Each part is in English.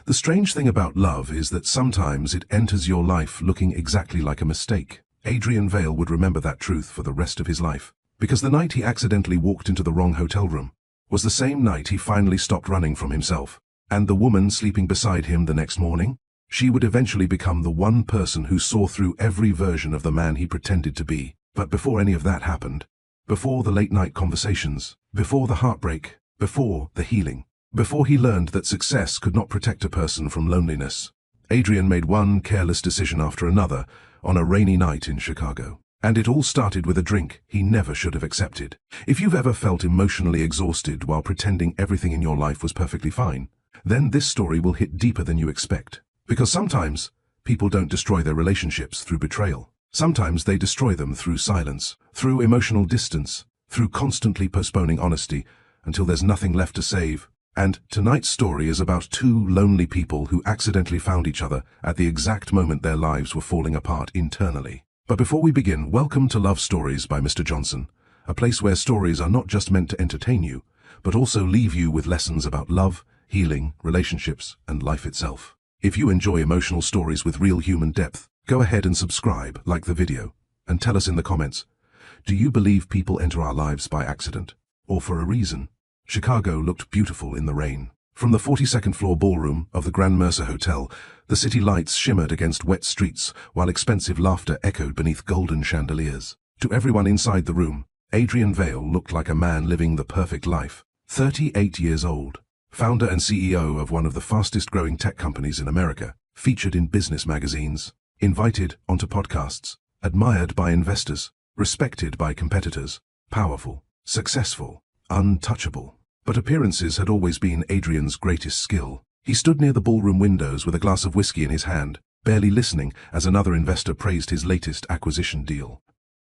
The strange thing about love is that sometimes it enters your life looking exactly like a mistake. Adrian Vale would remember that truth for the rest of his life, because the night he accidentally walked into the wrong hotel room was the same night he finally stopped running from himself. And the woman sleeping beside him the next morning, she would eventually become the one person who saw through every version of the man he pretended to be. But before any of that happened, before the late-night conversations, before the heartbreak, before the healing, before he learned that success could not protect a person from loneliness, Adrian made one careless decision after another on a rainy night in Chicago. And it all started with a drink he never should have accepted. If you've ever felt emotionally exhausted while pretending everything in your life was perfectly fine, then this story will hit deeper than you expect. Because sometimes, people don't destroy their relationships through betrayal. Sometimes they destroy them through silence, through emotional distance, through constantly postponing honesty until there's nothing left to save. And tonight's story is about two lonely people who accidentally found each other at the exact moment their lives were falling apart internally. But before we begin, welcome to Love Stories by Mr. Johnson, a place where stories are not just meant to entertain you, but also leave you with lessons about love, healing, relationships, and life itself. If you enjoy emotional stories with real human depth, go ahead and subscribe, like the video, and tell us in the comments, do you believe people enter our lives by accident, or for a reason? Chicago looked beautiful in the rain. From the 42nd floor ballroom of the Grand Mercer Hotel, the city lights shimmered against wet streets while expensive laughter echoed beneath golden chandeliers. To everyone inside the room, Adrian Vale looked like a man living the perfect life. 38 years old, founder and CEO of one of the fastest-growing tech companies in America, featured in business magazines, invited onto podcasts, admired by investors, respected by competitors, powerful, successful, untouchable. But appearances had always been Adrian's greatest skill. He stood near the ballroom windows with a glass of whiskey in his hand, barely listening as another investor praised his latest acquisition deal.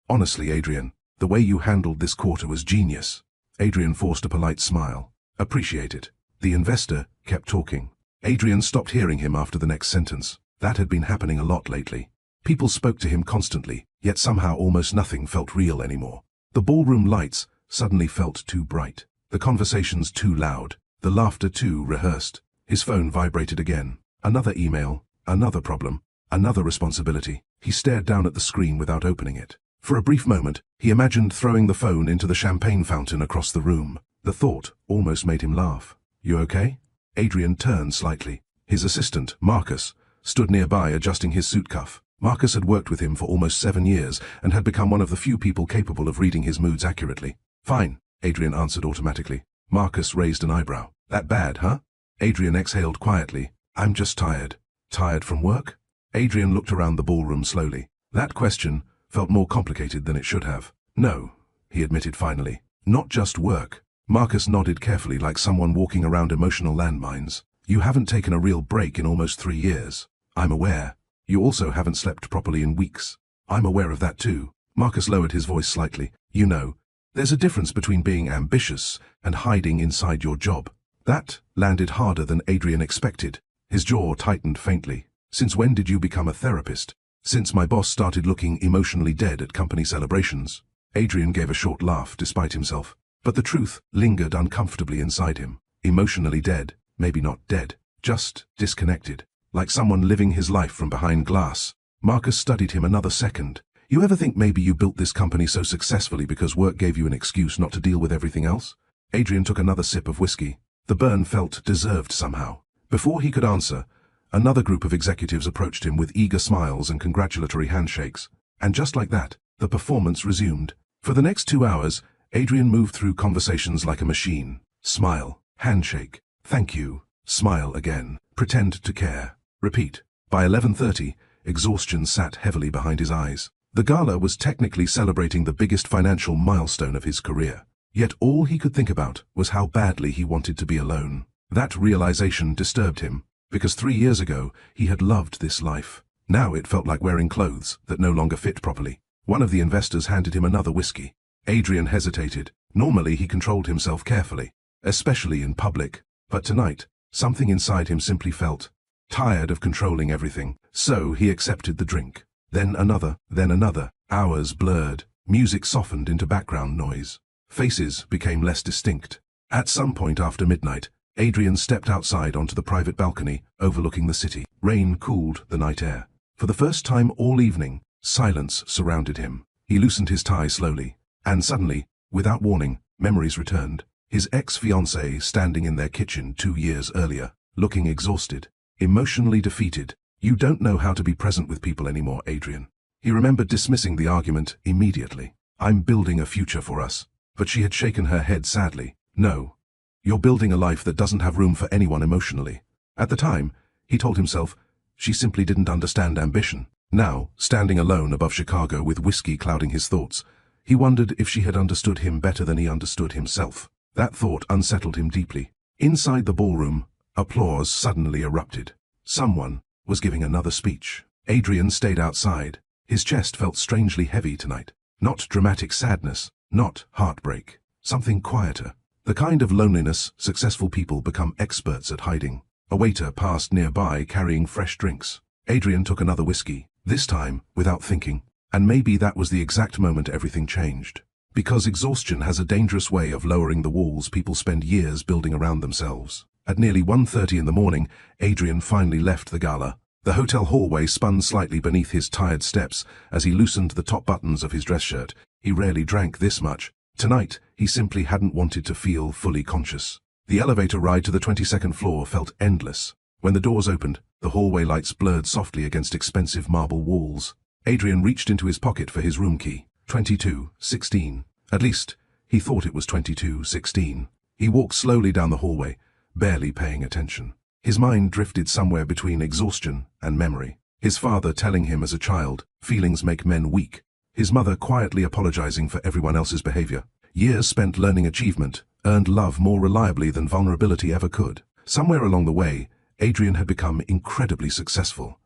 Honestly, Adrian, the way you handled this quarter was genius. Adrian forced a polite smile. Appreciate it. The investor kept talking. Adrian stopped hearing him after the next sentence. That had been happening a lot lately. People spoke to him constantly, yet somehow almost nothing felt real anymore. The ballroom lights suddenly felt too bright. The conversations too loud, the laughter too rehearsed. His phone vibrated again. Another email, another problem, another responsibility. He stared down at the screen without opening it. For a brief moment, he imagined throwing the phone into the champagne fountain across the room. The thought almost made him laugh. You okay? Adrian turned slightly. His assistant, Marcus, stood nearby adjusting his suit cuff. Marcus had worked with him for almost 7 years and had become one of the few people capable of reading his moods accurately. Fine, Adrian answered automatically. Marcus raised an eyebrow. That bad, huh? Adrian exhaled quietly. I'm just tired. Tired from work? Adrian looked around the ballroom slowly. That question felt more complicated than it should have. No, he admitted finally. Not just work. Marcus nodded carefully like someone walking around emotional landmines. You haven't taken a real break in almost 3 years. I'm aware. You also haven't slept properly in weeks. I'm aware of that too. Marcus lowered his voice slightly. You know, there's a difference between being ambitious and hiding inside your job. That landed harder than Adrian expected. His jaw tightened faintly. Since when did you become a therapist? Since my boss started looking emotionally dead at company celebrations. Adrian gave a short laugh despite himself. But the truth lingered uncomfortably inside him. Emotionally dead, maybe not dead, just disconnected. Like someone living his life from behind glass. Marcus studied him another second. You ever think maybe you built this company so successfully because work gave you an excuse not to deal with everything else? Adrian took another sip of whiskey. The burn felt deserved somehow. Before he could answer, another group of executives approached him with eager smiles and congratulatory handshakes. And just like that, the performance resumed. For the next 2 hours, Adrian moved through conversations like a machine. Smile, handshake, thank you, smile again, pretend to care, repeat. By 11:30, exhaustion sat heavily behind his eyes. The gala was technically celebrating the biggest financial milestone of his career. Yet all he could think about was how badly he wanted to be alone. That realization disturbed him, because 3 years ago he had loved this life. Now it felt like wearing clothes that no longer fit properly. One of the investors handed him another whiskey. Adrian hesitated. Normally he controlled himself carefully, especially in public. But tonight, something inside him simply felt tired of controlling everything. So he accepted the drink. Then another, then another. Hours blurred. Music softened into background noise. Faces became less distinct. At some point after midnight, Adrian stepped outside onto the private balcony overlooking the city. Rain cooled the night air. For the first time all evening, silence surrounded him. He loosened his tie slowly, and suddenly, without warning, memories returned. His ex-fiancée standing in their kitchen 2 years earlier, looking exhausted, emotionally defeated. You don't know how to be present with people anymore, Adrian. He remembered dismissing the argument immediately. I'm building a future for us. But she had shaken her head sadly. No. You're building a life that doesn't have room for anyone emotionally. At the time, he told himself, she simply didn't understand ambition. Now, standing alone above Chicago with whiskey clouding his thoughts, he wondered if she had understood him better than he understood himself. That thought unsettled him deeply. Inside the ballroom, applause suddenly erupted. Someone was giving another speech. Adrian stayed outside. His chest felt strangely heavy tonight. Not dramatic sadness, not heartbreak. Something quieter. The kind of loneliness successful people become experts at hiding. A waiter passed nearby carrying fresh drinks. Adrian took another whiskey, this time without thinking. And maybe that was the exact moment everything changed. Because exhaustion has a dangerous way of lowering the walls people spend years building around themselves. At nearly 1:30 in the morning, Adrian finally left the gala. The hotel hallway spun slightly beneath his tired steps as he loosened the top buttons of his dress shirt. He rarely drank this much. Tonight, he simply hadn't wanted to feel fully conscious. The elevator ride to the 22nd floor felt endless. When the doors opened, the hallway lights blurred softly against expensive marble walls. Adrian reached into his pocket for his room key. 2216. At least, he thought it was 2216. He walked slowly down the hallway, barely paying attention. His mind drifted somewhere between exhaustion and memory. His father telling him as a child, feelings make men weak. His mother quietly apologizing for everyone else's behavior. Years spent learning achievement earned love more reliably than vulnerability ever could. Somewhere along the way, Adrian had become incredibly successful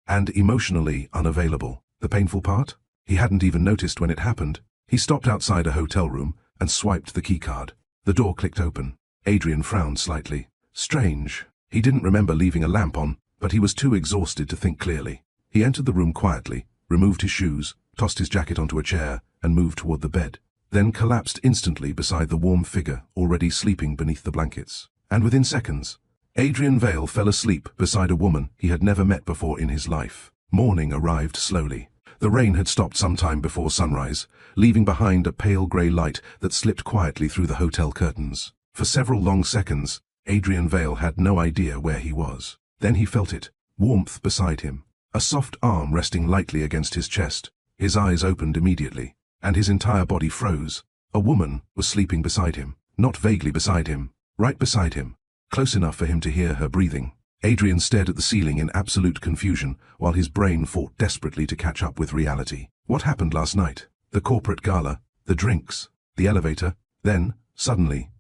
and emotionally unavailable. The painful part? He hadn't even noticed when it happened. He stopped outside a hotel room and swiped the keycard. The door clicked open. Adrian frowned slightly. Strange. He didn't remember leaving a lamp on, but he was too exhausted to think clearly. He entered the room quietly, removed his shoes, tossed his jacket onto a chair, and moved toward the bed. Then collapsed instantly beside the warm figure already sleeping beneath the blankets. And within seconds, Adrian Vale fell asleep beside a woman he had never met before in his life. Morning arrived slowly. The rain had stopped some time before sunrise, leaving behind a pale grey light that slipped quietly through the hotel curtains. For several long seconds, Adrian Vale had no idea where he was. Then he felt it, warmth beside him, a soft arm resting lightly against his chest. His eyes opened immediately, and his entire body froze. A woman was sleeping beside him, not vaguely beside him, right beside him, close enough for him to hear her breathing. Adrian stared at the ceiling in absolute confusion, while his brain fought desperately to catch up with reality. What happened last night? The corporate gala, the drinks, the elevator, then, suddenly,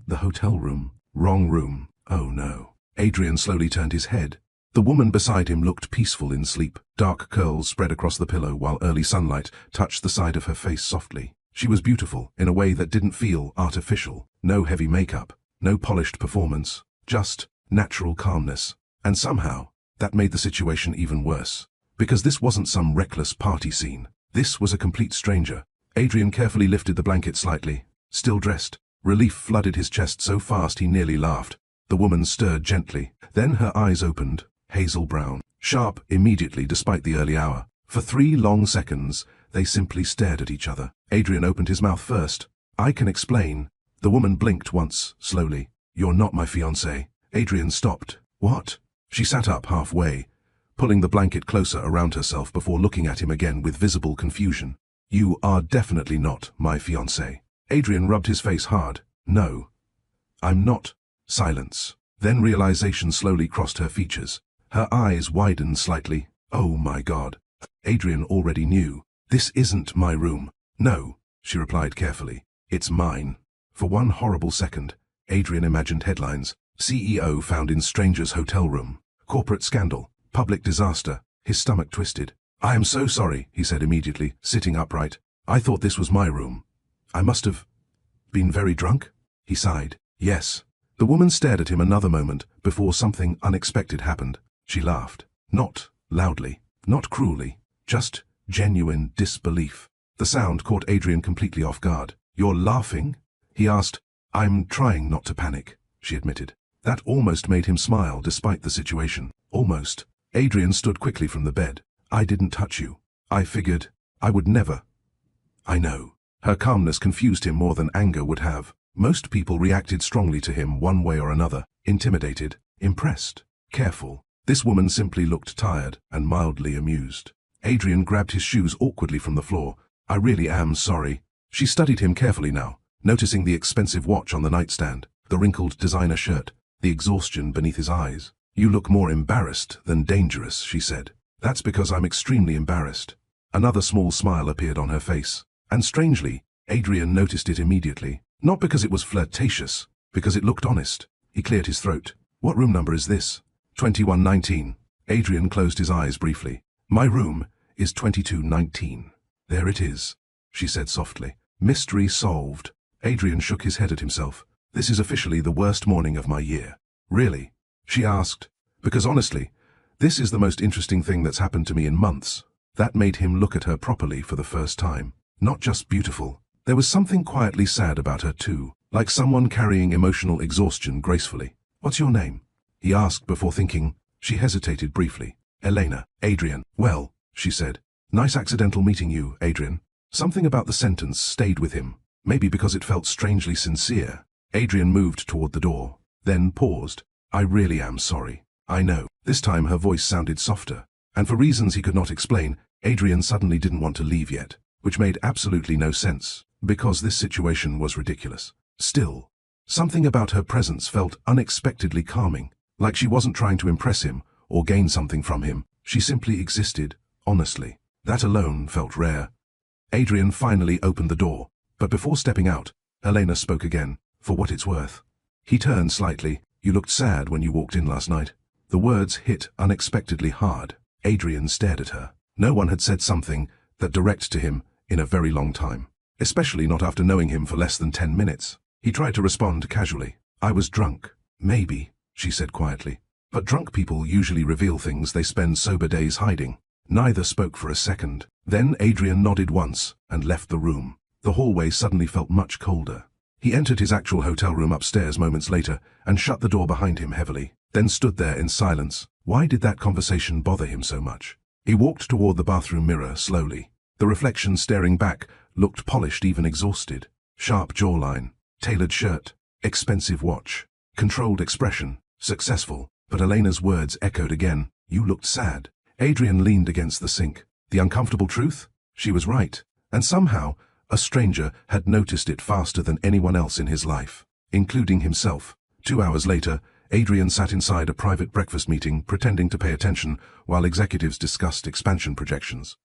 the hotel room. Wrong room. Oh no. Adrian slowly turned his head. The woman beside him looked peaceful in sleep. Dark curls spread across the pillow while early sunlight touched the side of her face softly. She was beautiful in a way that didn't feel artificial. No heavy makeup, no polished performance, just natural calmness. And somehow, that made the situation even worse. Because this wasn't some reckless party scene. This was a complete stranger. Adrian carefully lifted the blanket slightly. Still dressed, relief flooded his chest so fast he nearly laughed. The woman stirred gently. Then her eyes opened, hazel brown, sharp immediately despite the early hour. For 3 long seconds, they simply stared at each other. Adrian opened his mouth first. I can explain. The woman blinked once, slowly. You're not my fiancé. Adrian stopped. What? She sat up halfway, pulling the blanket closer around herself before looking at him again with visible confusion. You are definitely not my fiancé. Adrian rubbed his face hard. No. I'm not. Silence. Then realization slowly crossed her features. Her eyes widened slightly. Oh my God. Adrian already knew. This isn't my room. No, she replied carefully. It's mine. For one horrible second, Adrian imagined headlines. CEO found in stranger's hotel room. Corporate scandal. Public disaster. His stomach twisted. I am so sorry, he said immediately, sitting upright. I thought this was my room. I must have been very drunk? He sighed. Yes. The woman stared at him another moment before something unexpected happened. She laughed. Not loudly, not cruelly, just genuine disbelief. The sound caught Adrian completely off guard. You're laughing? He asked. I'm trying not to panic. she admitted. That almost made him smile despite the situation. Almost. Adrian stood quickly from the bed. I didn't touch you. I figured I would never. I know. Her calmness confused him more than anger would have. Most people reacted strongly to him one way or another. Intimidated, impressed, careful. This woman simply looked tired and mildly amused. Adrian grabbed his shoes awkwardly from the floor. I really am sorry. She studied him carefully now, noticing the expensive watch on the nightstand, the wrinkled designer shirt, the exhaustion beneath his eyes. You look more embarrassed than dangerous, she said. That's because I'm extremely embarrassed. Another small smile appeared on her face. And strangely, Adrian noticed it immediately. Not because it was flirtatious, because it looked honest. He cleared his throat. What room number is this? 2119. Adrian closed his eyes briefly. My room is 2219. There it is, she said softly. Mystery solved. Adrian shook his head at himself. This is officially the worst morning of my year. Really? She asked. Because honestly, this is the most interesting thing that's happened to me in months. That made him look at her properly for the first time. Not just beautiful. There was something quietly sad about her too, like someone carrying emotional exhaustion gracefully. What's your name? He asked before thinking. She hesitated briefly. Elena. Adrian. Well, she said. Nice accidental meeting you, Adrian. Something about the sentence stayed with him, maybe because it felt strangely sincere. Adrian moved toward the door, then paused. I really am sorry. I know. This time her voice sounded softer, and for reasons he could not explain, Adrian suddenly didn't want to leave yet, which made absolutely no sense, because this situation was ridiculous. Still, something about her presence felt unexpectedly calming, like she wasn't trying to impress him or gain something from him. She simply existed, honestly. That alone felt rare. Adrian finally opened the door, but before stepping out, Elena spoke again. For what it's worth. He turned slightly. You looked sad when you walked in last night. The words hit unexpectedly hard. Adrian stared at her. No one had said something that direct to him in a very long time, especially not after knowing him for less than 10 minutes. He tried to respond casually. I was drunk. Maybe, she said quietly. But drunk people usually reveal things they spend sober days hiding. Neither spoke for a second. Then Adrian nodded once and left the room. The hallway suddenly felt much colder. He entered his actual hotel room upstairs moments later and shut the door behind him heavily, then stood there in silence. Why did that conversation bother him so much? He walked toward the bathroom mirror slowly. The reflection staring back looked polished, even exhausted. Sharp jawline, tailored shirt, expensive watch, controlled expression, successful. But Elena's words echoed again. You looked sad. Adrian leaned against the sink. The uncomfortable truth? She was right. And somehow, a stranger had noticed it faster than anyone else in his life, including himself. 2 hours later, Adrian sat inside a private breakfast meeting pretending to pay attention while executives discussed expansion projections.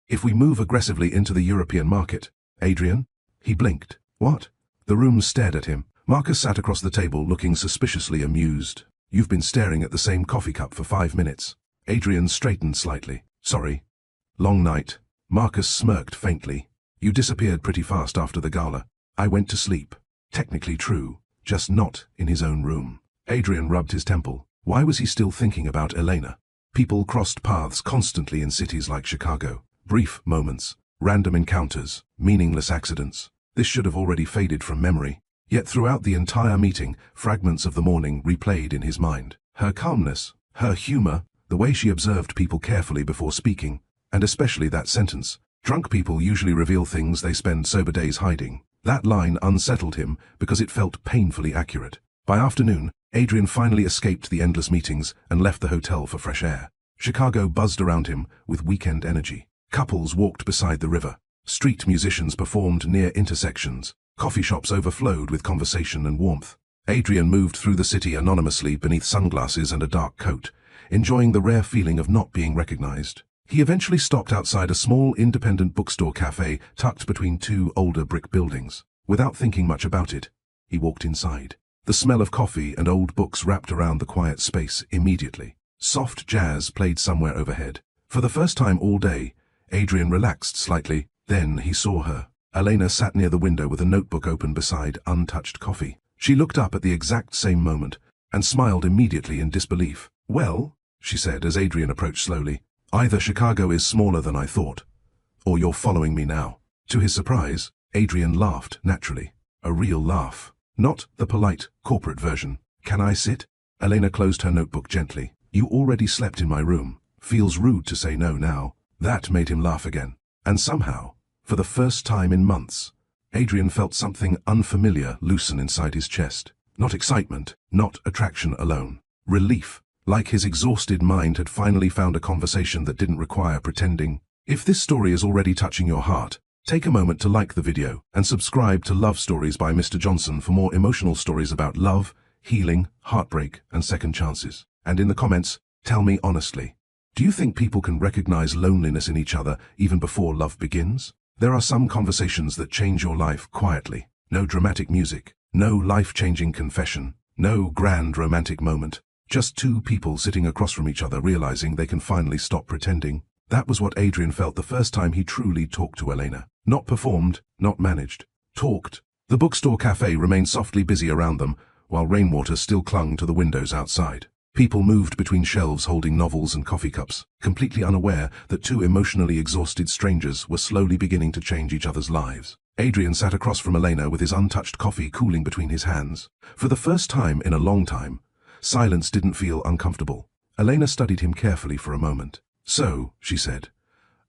If we move aggressively into the European market, Adrian? He blinked. What? The room stared at him. Marcus sat across the table looking suspiciously amused. You've been staring at the same coffee cup for 5 minutes. Adrian straightened slightly. Sorry. Long night. Marcus smirked faintly. You disappeared pretty fast after the gala. I went to sleep. Technically true, just not in his own room. Adrian rubbed his temple. Why was he still thinking about Elena? People crossed paths constantly in cities like Chicago. Brief moments, random encounters, meaningless accidents. This should have already faded from memory. Yet throughout the entire meeting, fragments of the morning replayed in his mind. Her calmness, her humor, the way she observed people carefully before speaking, and especially that sentence. Drunk people usually reveal things they spend sober days hiding. That line unsettled him because it felt painfully accurate. By afternoon, Adrian finally escaped the endless meetings and left the hotel for fresh air. Chicago buzzed around him with weekend energy. Couples walked beside the river. Street musicians performed near intersections. Coffee shops overflowed with conversation and warmth. Adrian moved through the city anonymously beneath sunglasses and a dark coat, enjoying the rare feeling of not being recognized. He eventually stopped outside a small independent bookstore cafe tucked between 2 older brick buildings. Without thinking much about it, he walked inside. The smell of coffee and old books wrapped around the quiet space immediately. Soft jazz played somewhere overhead. For the first time all day, Adrian relaxed slightly. Then he saw her. Elena sat near the window with a notebook open beside untouched coffee. She looked up at the exact same moment and smiled immediately in disbelief. Well, she said as Adrian approached slowly, either Chicago is smaller than I thought, or you're following me now. To his surprise, Adrian laughed naturally. A real laugh. Not the polite, corporate version, Can I sit? Elena closed her notebook gently. You already slept in my room. Feels rude to say no now. That made him laugh again. And somehow, for the first time in months, Adrian felt something unfamiliar loosen inside his chest. Not excitement, not attraction alone. Relief, like his exhausted mind had finally found a conversation that didn't require pretending. If this story is already touching your heart, take a moment to like the video and subscribe to Love Stories by Mr. Johnson for more emotional stories about love, healing, heartbreak, and second chances. And in the comments, tell me honestly, do you think people can recognize loneliness in each other even before love begins? There are some conversations that change your life quietly. No dramatic music, no life-changing confession, no grand romantic moment. Just two people sitting across from each other realizing they can finally stop pretending. That was what Adrian felt the first time he truly talked to Elena. Not performed, not managed. Talked. The bookstore cafe remained softly busy around them, while rainwater still clung to the windows outside. People moved between shelves holding novels and coffee cups, completely unaware that two emotionally exhausted strangers were slowly beginning to change each other's lives. Adrian sat across from Elena with his untouched coffee cooling between his hands. For the first time in a long time, silence didn't feel uncomfortable. Elena studied him carefully for a moment. So, she said,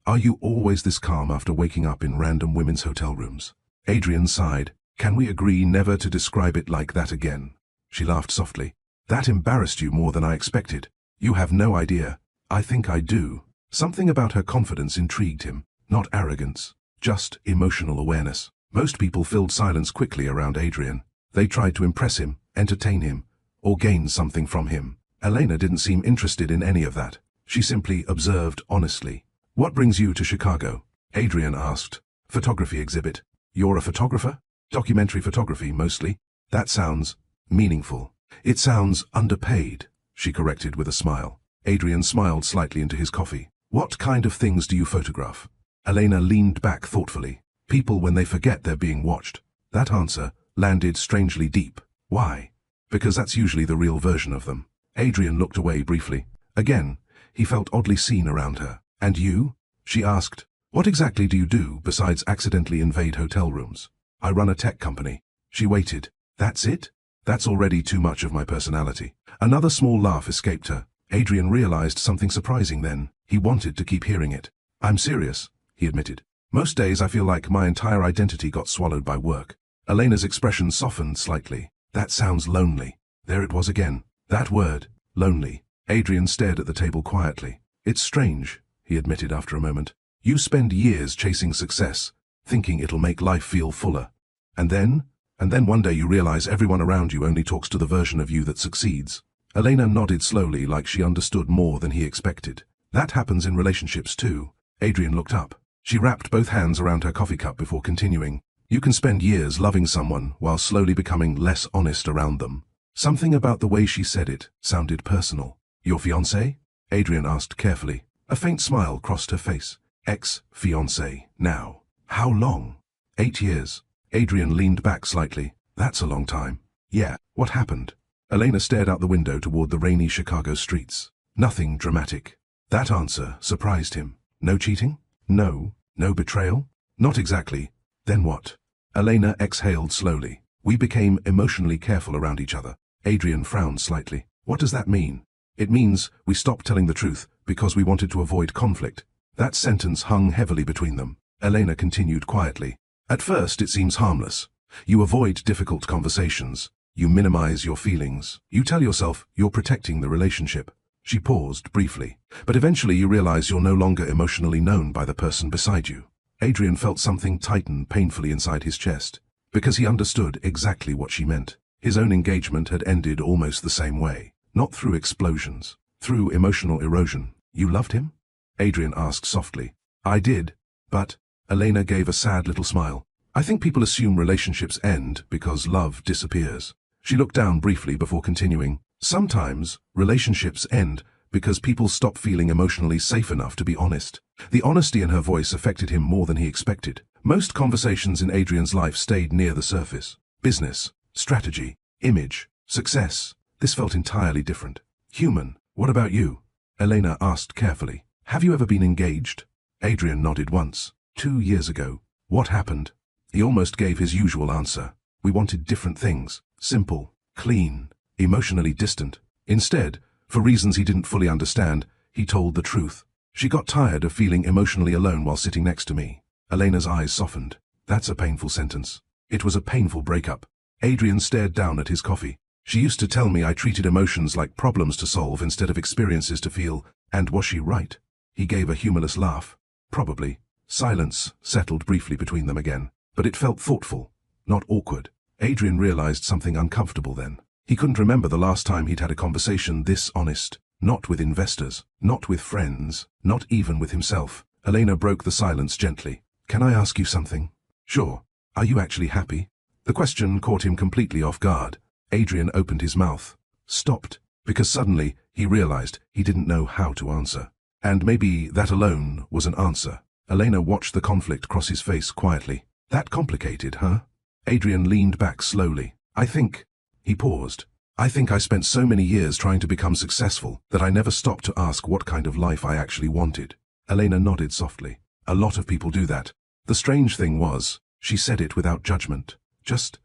are you always this calm after waking up in random women's hotel rooms? Adrian sighed. Can we agree never to describe it like that again? She laughed softly. That embarrassed you more than I expected. You have no idea. I think I do. Something about her confidence intrigued him. Not arrogance, just emotional awareness. Most people filled silence quickly around Adrian. They tried to impress him, entertain him, or gain something from him. Elena didn't seem interested in any of that. She simply observed honestly. What brings you to Chicago? Adrian asked. Photography exhibit. You're a photographer? Documentary photography, mostly. That sounds meaningful. It sounds underpaid, she corrected with a smile. Adrian smiled slightly into his coffee. What kind of things do you photograph? Elena leaned back thoughtfully. People when they forget they're being watched. That answer landed strangely deep. Why? Because that's usually the real version of them. Adrian looked away briefly. Again, he felt oddly seen around her. And you? She asked. What exactly do you do besides accidentally invade hotel rooms? I run a tech company. She waited. That's it? That's already too much of my personality. Another small laugh escaped her. Adrian realized something surprising then. He wanted to keep hearing it. I'm serious, he admitted. Most days I feel like my entire identity got swallowed by work. Elena's expression softened slightly. That sounds lonely. There it was again. That word, lonely. Adrian stared at the table quietly. It's strange, he admitted after a moment. You spend years chasing success, thinking it'll make life feel fuller. And then one day you realize everyone around you only talks to the version of you that succeeds. Elena nodded slowly like she understood more than he expected. That happens in relationships too. Adrian looked up. She wrapped both hands around her coffee cup before continuing. You can spend years loving someone while slowly becoming less honest around them. Something about the way she said it sounded personal. Your fiancé? Adrian asked carefully. A faint smile crossed her face. Ex-fiancé, now. How long? 8 years. Adrian leaned back slightly. That's a long time. Yeah, what happened? Elena stared out the window toward the rainy Chicago streets. Nothing dramatic. That answer surprised him. No cheating? No. No betrayal? Not exactly. Then what? Elena exhaled slowly. We became emotionally careful around each other. Adrian frowned slightly. What does that mean? It means we stopped telling the truth because we wanted to avoid conflict. That sentence hung heavily between them. Elena continued quietly. At first it seems harmless. You avoid difficult conversations. You minimize your feelings. You tell yourself you're protecting the relationship. She paused briefly. But eventually you realize you're no longer emotionally known by the person beside you. Adrian felt something tighten painfully inside his chest. Because he understood exactly what she meant. His own engagement had ended almost the same way. Not through explosions. Through emotional erosion. You loved him? Adrian asked softly. I did. But Elena gave a sad little smile. I think people assume relationships end because love disappears. She looked down briefly before continuing. Sometimes relationships end because people stop feeling emotionally safe enough to be honest. The honesty in her voice affected him more than he expected. Most conversations in Adrian's life stayed near the surface. Business, strategy, image, success. This felt entirely different. Human. What about you? Elena asked carefully. Have you ever been engaged? Adrian nodded once. 2 years ago. What happened? He almost gave his usual answer. We wanted different things. Simple. Clean. emotionally distant. Instead, for reasons he didn't fully understand, he told the truth. She got tired of feeling emotionally alone while sitting next to me. Elena's eyes softened. That's a painful sentence. It was a painful breakup. Adrian stared down at his coffee. She used to tell me I treated emotions like problems to solve instead of experiences to feel, and was she right? He gave a humorless laugh. Probably. Silence settled briefly between them again, but it felt thoughtful, not awkward. Adrian realized something uncomfortable then. He couldn't remember the last time he'd had a conversation this honest. Not with investors, not with friends, not even with himself. Elena broke the silence gently. Can I ask you something? Sure. Are you actually happy? The question caught him completely off guard. Adrian opened his mouth, stopped, because suddenly he realized he didn't know how to answer. And maybe that alone was an answer. Elena watched the conflict cross his face quietly. That complicated, huh? Adrian leaned back slowly. I think... He paused. I think I spent so many years trying to become successful that I never stopped to ask what kind of life I actually wanted. Elena nodded softly. A lot of people do that. The strange thing was, she said it without judgment. Just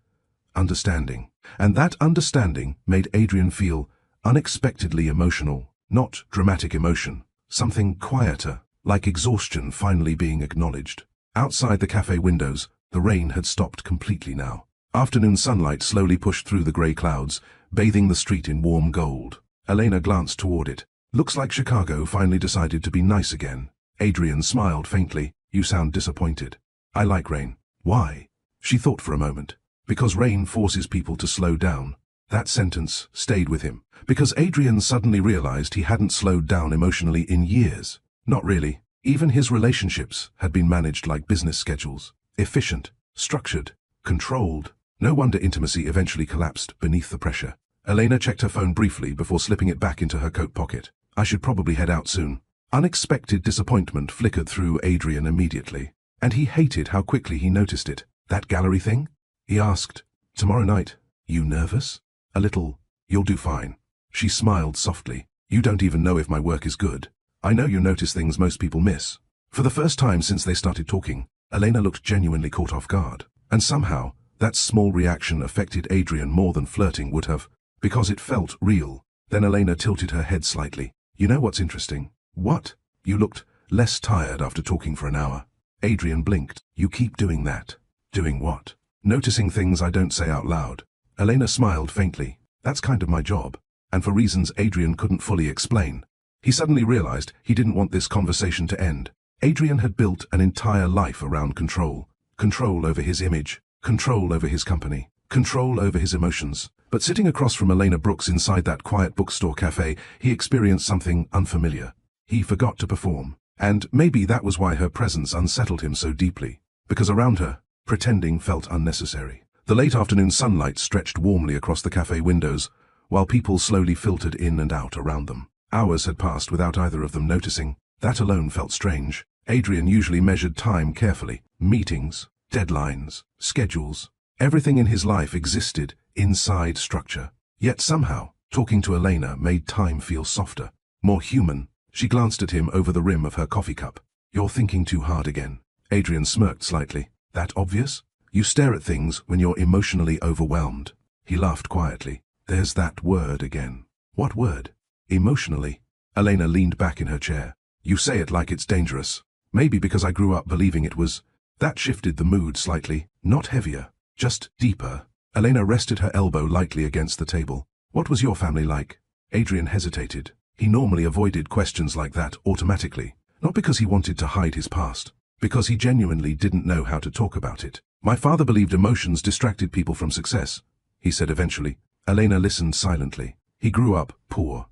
understanding. And that understanding made Adrian feel unexpectedly emotional. Not dramatic emotion. Something quieter, like exhaustion finally being acknowledged. Outside the cafe windows, the rain had stopped completely now. Afternoon sunlight slowly pushed through the grey clouds, bathing the street in warm gold. Elena glanced toward it. Looks like Chicago finally decided to be nice again. Adrian smiled faintly. You sound disappointed. I like rain. Why? She thought for a moment. Because rain forces people to slow down. That sentence stayed with him. Because Adrian suddenly realized he hadn't slowed down emotionally in years. Not really. Even his relationships had been managed like business schedules. Efficient, structured, controlled. No wonder intimacy eventually collapsed beneath the pressure. Elena checked her phone briefly before slipping it back into her coat pocket. I should probably head out soon. Unexpected disappointment flickered through Adrian immediately. And he hated how quickly he noticed it. That gallery thing? He asked. Tomorrow night. You nervous? A little. You'll do fine. She smiled softly. You don't even know if my work is good. I know you notice things most people miss. For the first time since they started talking, Elena looked genuinely caught off guard. And somehow, that small reaction affected Adrian more than flirting would have, because it felt real. Then Elena tilted her head slightly. You know what's interesting? What? You looked less tired after talking for an hour. Adrian blinked. You keep doing that. Doing what? Noticing things I don't say out loud. Elena smiled faintly. That's kind of my job. And for reasons Adrian couldn't fully explain. He suddenly realized he didn't want this conversation to end. Adrian had built an entire life around control. Control over his image. Control over his company. Control over his emotions. But sitting across from Elena Brooks inside that quiet bookstore cafe, he experienced something unfamiliar. He forgot to perform. And maybe that was why her presence unsettled him so deeply. Because around her, pretending felt unnecessary. The late afternoon sunlight stretched warmly across the cafe windows, while people slowly filtered in and out around them. Hours had passed without either of them noticing. That alone felt strange. Adrian usually measured time carefully. Meetings, deadlines, schedules. Everything in his life existed inside structure. Yet somehow, talking to Elena made time feel softer, more human. She glanced at him over the rim of her coffee cup. You're thinking too hard again. Adrian smirked slightly. That obvious? You stare at things when you're emotionally overwhelmed. He laughed quietly. There's that word again. What word? Emotionally. Elena leaned back in her chair. You say it like it's dangerous. Maybe because I grew up believing it was. That shifted the mood slightly. Not heavier, just deeper. Elena rested her elbow lightly against the table. What was your family like? Adrian hesitated. He normally avoided questions like that automatically. Not because he wanted to hide his past. Because he genuinely didn't know how to talk about it. My father believed emotions distracted people from success, he said eventually. Elena listened silently. He grew up poor.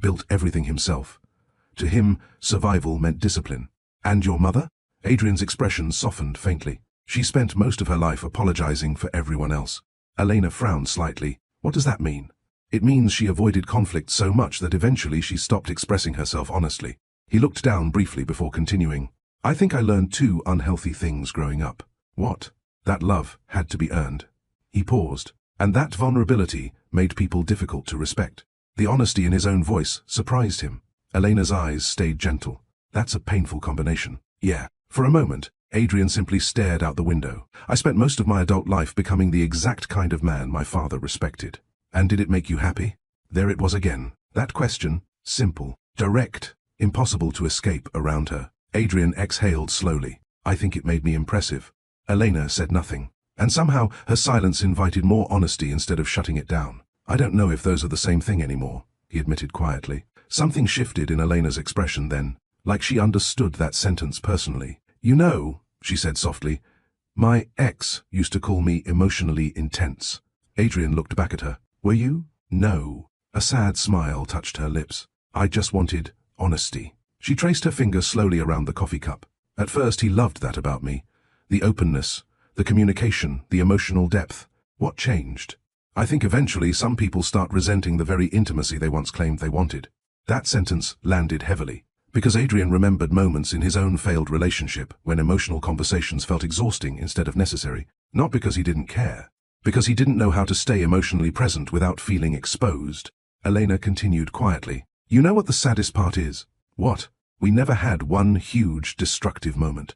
Built everything himself. To him, survival meant discipline. And your mother? Adrian's expression softened faintly. She spent most of her life apologizing for everyone else. Elena frowned slightly. What does that mean? It means she avoided conflict so much that eventually she stopped expressing herself honestly. He looked down briefly before continuing. I think I learned two unhealthy things growing up. What? That love had to be earned. He paused. And that vulnerability made people difficult to respect. The honesty in his own voice surprised him. Elena's eyes stayed gentle. That's a painful combination. Yeah. For a moment, Adrian simply stared out the window. I spent most of my adult life becoming the exact kind of man my father respected. And did it make you happy? There it was again. That question, simple, direct, impossible to escape around her. Adrian exhaled slowly. I think it made me impressive. Elena said nothing. And somehow her silence invited more honesty instead of shutting it down. I don't know if those are the same thing anymore, he admitted quietly. Something shifted in Elena's expression then, like she understood that sentence personally. You know, she said softly, my ex used to call me emotionally intense. Adrian looked back at her. Were you? No. A sad smile touched her lips. I just wanted honesty. She traced her fingers slowly around the coffee cup. At first he loved that about me. The openness, the communication, the emotional depth. What changed? I think eventually some people start resenting the very intimacy they once claimed they wanted. That sentence landed heavily, because Adrian remembered moments in his own failed relationship when emotional conversations felt exhausting instead of necessary, not because he didn't care, because he didn't know how to stay emotionally present without feeling exposed. Elena continued quietly. You know what the saddest part is? What? We never had one huge, destructive moment.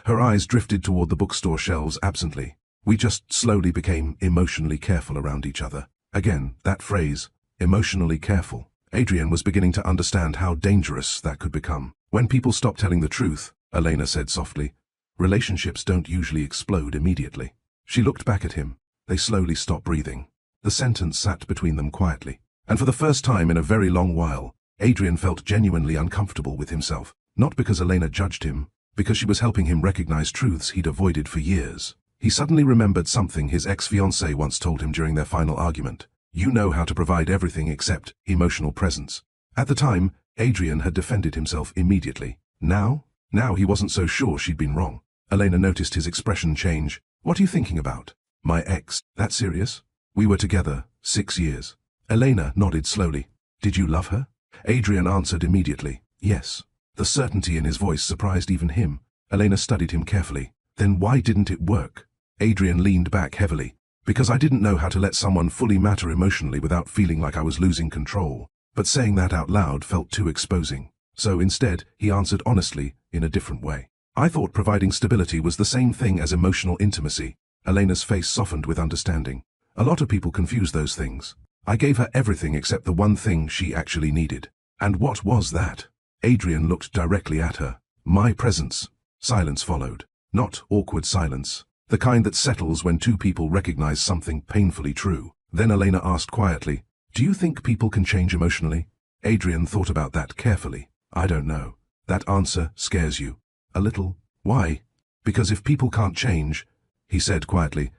Her eyes drifted toward the bookstore shelves absently. We just slowly became emotionally careful around each other. Again, that phrase, emotionally careful. Adrian was beginning to understand how dangerous that could become. When people stop telling the truth, Elena said softly, relationships don't usually explode immediately. She looked back at him. They slowly stopped breathing. The sentence sat between them quietly. And for the first time in a very long while, Adrian felt genuinely uncomfortable with himself. Not because Elena judged him, because she was helping him recognize truths he'd avoided for years. He suddenly remembered something his ex-fiancée once told him during their final argument. You know how to provide everything except emotional presence. At the time, Adrian had defended himself immediately. Now he wasn't so sure she'd been wrong. Elena noticed his expression change. What are you thinking about? My ex. That serious? We were together 6 years. Elena nodded slowly. Did you love her? Adrian answered immediately. Yes. The certainty in his voice surprised even him. Elena studied him carefully. Then why didn't it work? Adrian leaned back heavily. Because I didn't know how to let someone fully matter emotionally without feeling like I was losing control. But saying that out loud felt too exposing. So instead, he answered honestly, in a different way. I thought providing stability was the same thing as emotional intimacy. Elena's face softened with understanding. A lot of people confuse those things. I gave her everything except the one thing she actually needed. And what was that? Adrian looked directly at her. My presence. Silence followed. Not awkward silence. The kind that settles when two people recognize something painfully true. Then Elena asked quietly, do you think people can change emotionally? Adrian thought about that carefully. I don't know. That answer scares you. A little. Why? Because if people can't change, he said quietly,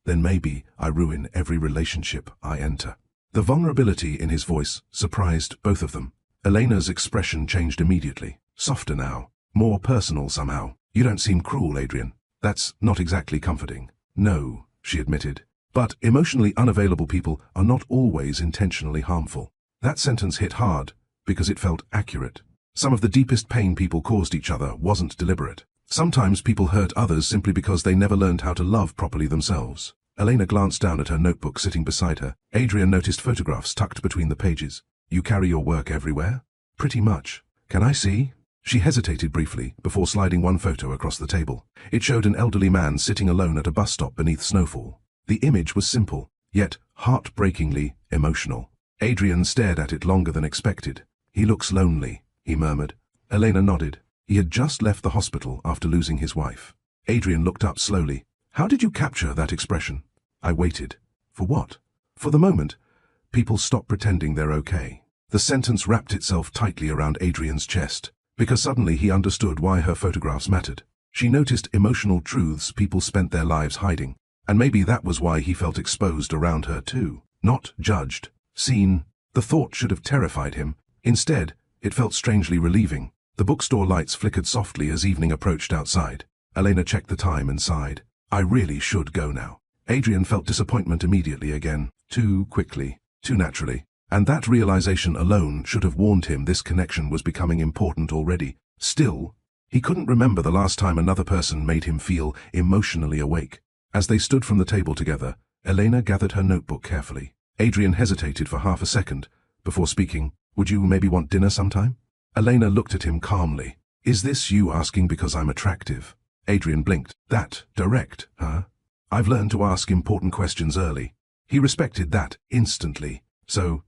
then maybe I ruin every relationship I enter. The vulnerability in his voice surprised both of them. Elena's expression changed immediately. Softer now. More personal somehow. You don't seem cruel, Adrian. That's not exactly comforting. No, she admitted. But emotionally unavailable people are not always intentionally harmful. That sentence hit hard because it felt accurate. Some of the deepest pain people caused each other wasn't deliberate. Sometimes people hurt others simply because they never learned how to love properly themselves. Elena glanced down at her notebook sitting beside her. Adrian noticed photographs tucked between the pages. You carry your work everywhere? Pretty much. Can I see? She hesitated briefly before sliding one photo across the table. It showed an elderly man sitting alone at a bus stop beneath snowfall. The image was simple, yet heartbreakingly emotional. Adrian stared at it longer than expected. He looks lonely, he murmured. Elena nodded. He had just left the hospital after losing his wife. Adrian looked up slowly. How did you capture that expression? I waited. For what? For the moment. People stop pretending they're okay. The sentence wrapped itself tightly around Adrian's chest, because suddenly he understood why her photographs mattered. She noticed emotional truths people spent their lives hiding, and maybe that was why he felt exposed around her too. Not judged, seen. The thought should have terrified him. Instead, it felt strangely relieving. The bookstore lights flickered softly as evening approached outside. Elena checked the time and sighed. I really should go now. Adrian felt disappointment immediately again, too quickly, too naturally. And that realization alone should have warned him this connection was becoming important already. Still, he couldn't remember the last time another person made him feel emotionally awake. As they stood from the table together, Elena gathered her notebook carefully. Adrian hesitated for half a second before speaking. Would you maybe want dinner sometime? Elena looked at him calmly. Is this you asking because I'm attractive? Adrian blinked. That direct, huh? I've learned to ask important questions early. He respected that instantly. So,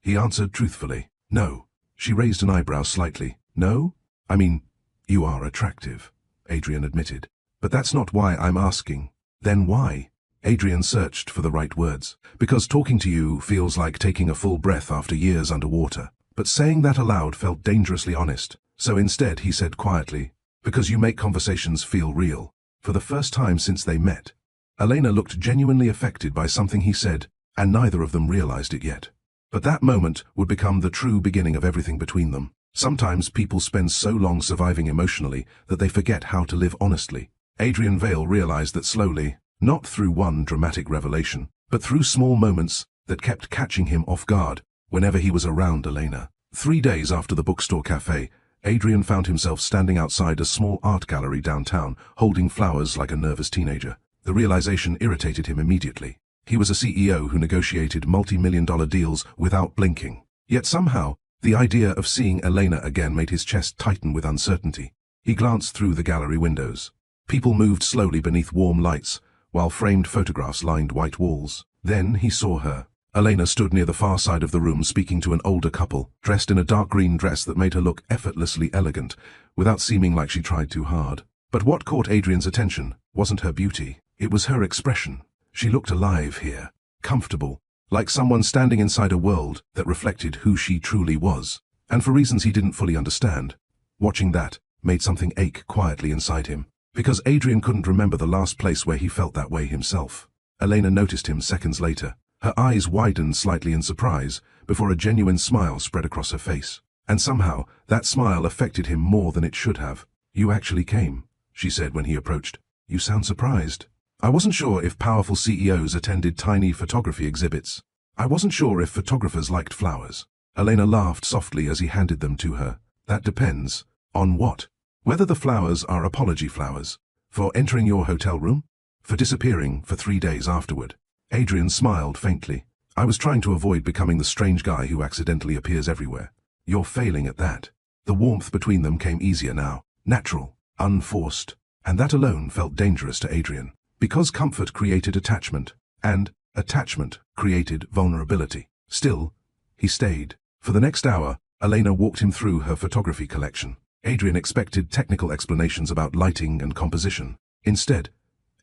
he answered truthfully, "No." She raised an eyebrow slightly. "No? I mean, you are attractive," Adrian admitted. "But that's not why I'm asking." "Then why?" Adrian searched for the right words. "Because talking to you feels like taking a full breath after years underwater." But saying that aloud felt dangerously honest. So instead he said quietly, "Because you make conversations feel real." For the first time since they met, Elena looked genuinely affected by something he said, and neither of them realized it yet. But that moment would become the true beginning of everything between them. Sometimes people spend so long surviving emotionally that they forget how to live honestly. Adrian Vale realized that slowly, not through one dramatic revelation, but through small moments that kept catching him off guard whenever he was around Elena. 3 days after the bookstore cafe, Adrian found himself standing outside a small art gallery downtown, holding flowers like a nervous teenager. The realization irritated him immediately. He was a CEO who negotiated multi-million-dollar deals without blinking. Yet somehow, the idea of seeing Elena again made his chest tighten with uncertainty. He glanced through the gallery windows. People moved slowly beneath warm lights, while framed photographs lined white walls. Then he saw her. Elena stood near the far side of the room speaking to an older couple, dressed in a dark green dress that made her look effortlessly elegant, without seeming like she tried too hard. But what caught Adrian's attention wasn't her beauty, it was her expression. She looked alive here, comfortable, like someone standing inside a world that reflected who she truly was. And for reasons he didn't fully understand, watching that made something ache quietly inside him. Because Adrian couldn't remember the last place where he felt that way himself. Elena noticed him seconds later. Her eyes widened slightly in surprise, before a genuine smile spread across her face. And somehow, that smile affected him more than it should have. "You actually came," she said when he approached. "You sound surprised." "I wasn't sure if powerful CEOs attended tiny photography exhibits. I wasn't sure if photographers liked flowers." Elena laughed softly as he handed them to her. "That depends. On what? Whether the flowers are apology flowers. For entering your hotel room? For disappearing for 3 days afterward?" Adrian smiled faintly. "I was trying to avoid becoming the strange guy who accidentally appears everywhere." "You're failing at that." The warmth between them came easier now. Natural, unforced. And that alone felt dangerous to Adrian. Because comfort created attachment, and attachment created vulnerability. Still, he stayed. For the next hour, Elena walked him through her photography collection. Adrian expected technical explanations about lighting and composition. Instead,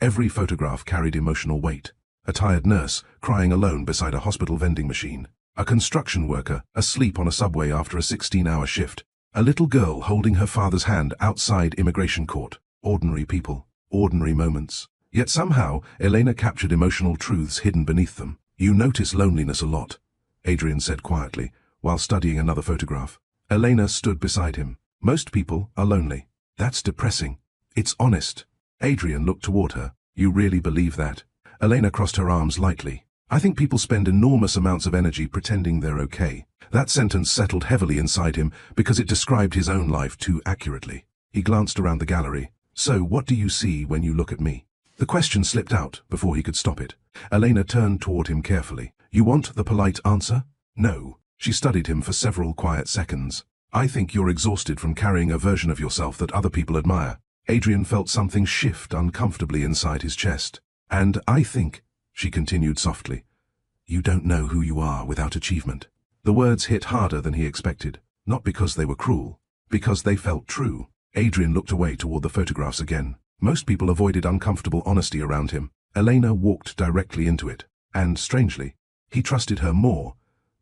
every photograph carried emotional weight. A tired nurse crying alone beside a hospital vending machine. A construction worker asleep on a subway after a 16-hour shift. A little girl holding her father's hand outside immigration court. Ordinary people, ordinary moments. Yet somehow, Elena captured emotional truths hidden beneath them. "You notice loneliness a lot," Adrian said quietly, while studying another photograph. Elena stood beside him. "Most people are lonely." "That's depressing." "It's honest." Adrian looked toward her. "You really believe that?" Elena crossed her arms lightly. "I think people spend enormous amounts of energy pretending they're okay." That sentence settled heavily inside him because it described his own life too accurately. He glanced around the gallery. "So what do you see when you look at me?" The question slipped out before he could stop it. Elena turned toward him carefully. "You want the polite answer?" "No." She studied him for several quiet seconds. "I think you're exhausted from carrying a version of yourself that other people admire." Adrian felt something shift uncomfortably inside his chest. "And I think," she continued softly, "you don't know who you are without achievement." The words hit harder than he expected, not because they were cruel, because they felt true. Adrian looked away toward the photographs again. Most people avoided uncomfortable honesty around him. Elena walked directly into it. And, strangely, he trusted her more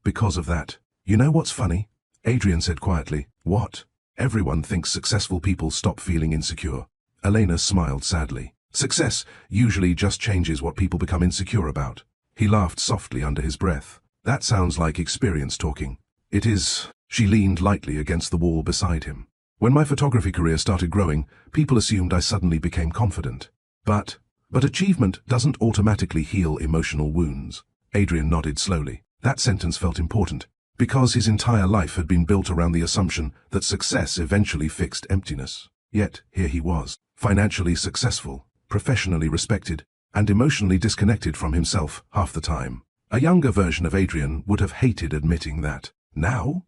because of that. "You know what's funny?" Adrian said quietly. "What?" "Everyone thinks successful people stop feeling insecure." Elena smiled sadly. "Success usually just changes what people become insecure about." He laughed softly under his breath. "That sounds like experience talking." "It is." She leaned lightly against the wall beside him. "When my photography career started growing, people assumed I suddenly became confident. But achievement doesn't automatically heal emotional wounds." Adrian nodded slowly. That sentence felt important, because his entire life had been built around the assumption that success eventually fixed emptiness. Yet, here he was, financially successful, professionally respected, and emotionally disconnected from himself half the time. A younger version of Adrian would have hated admitting that. Now,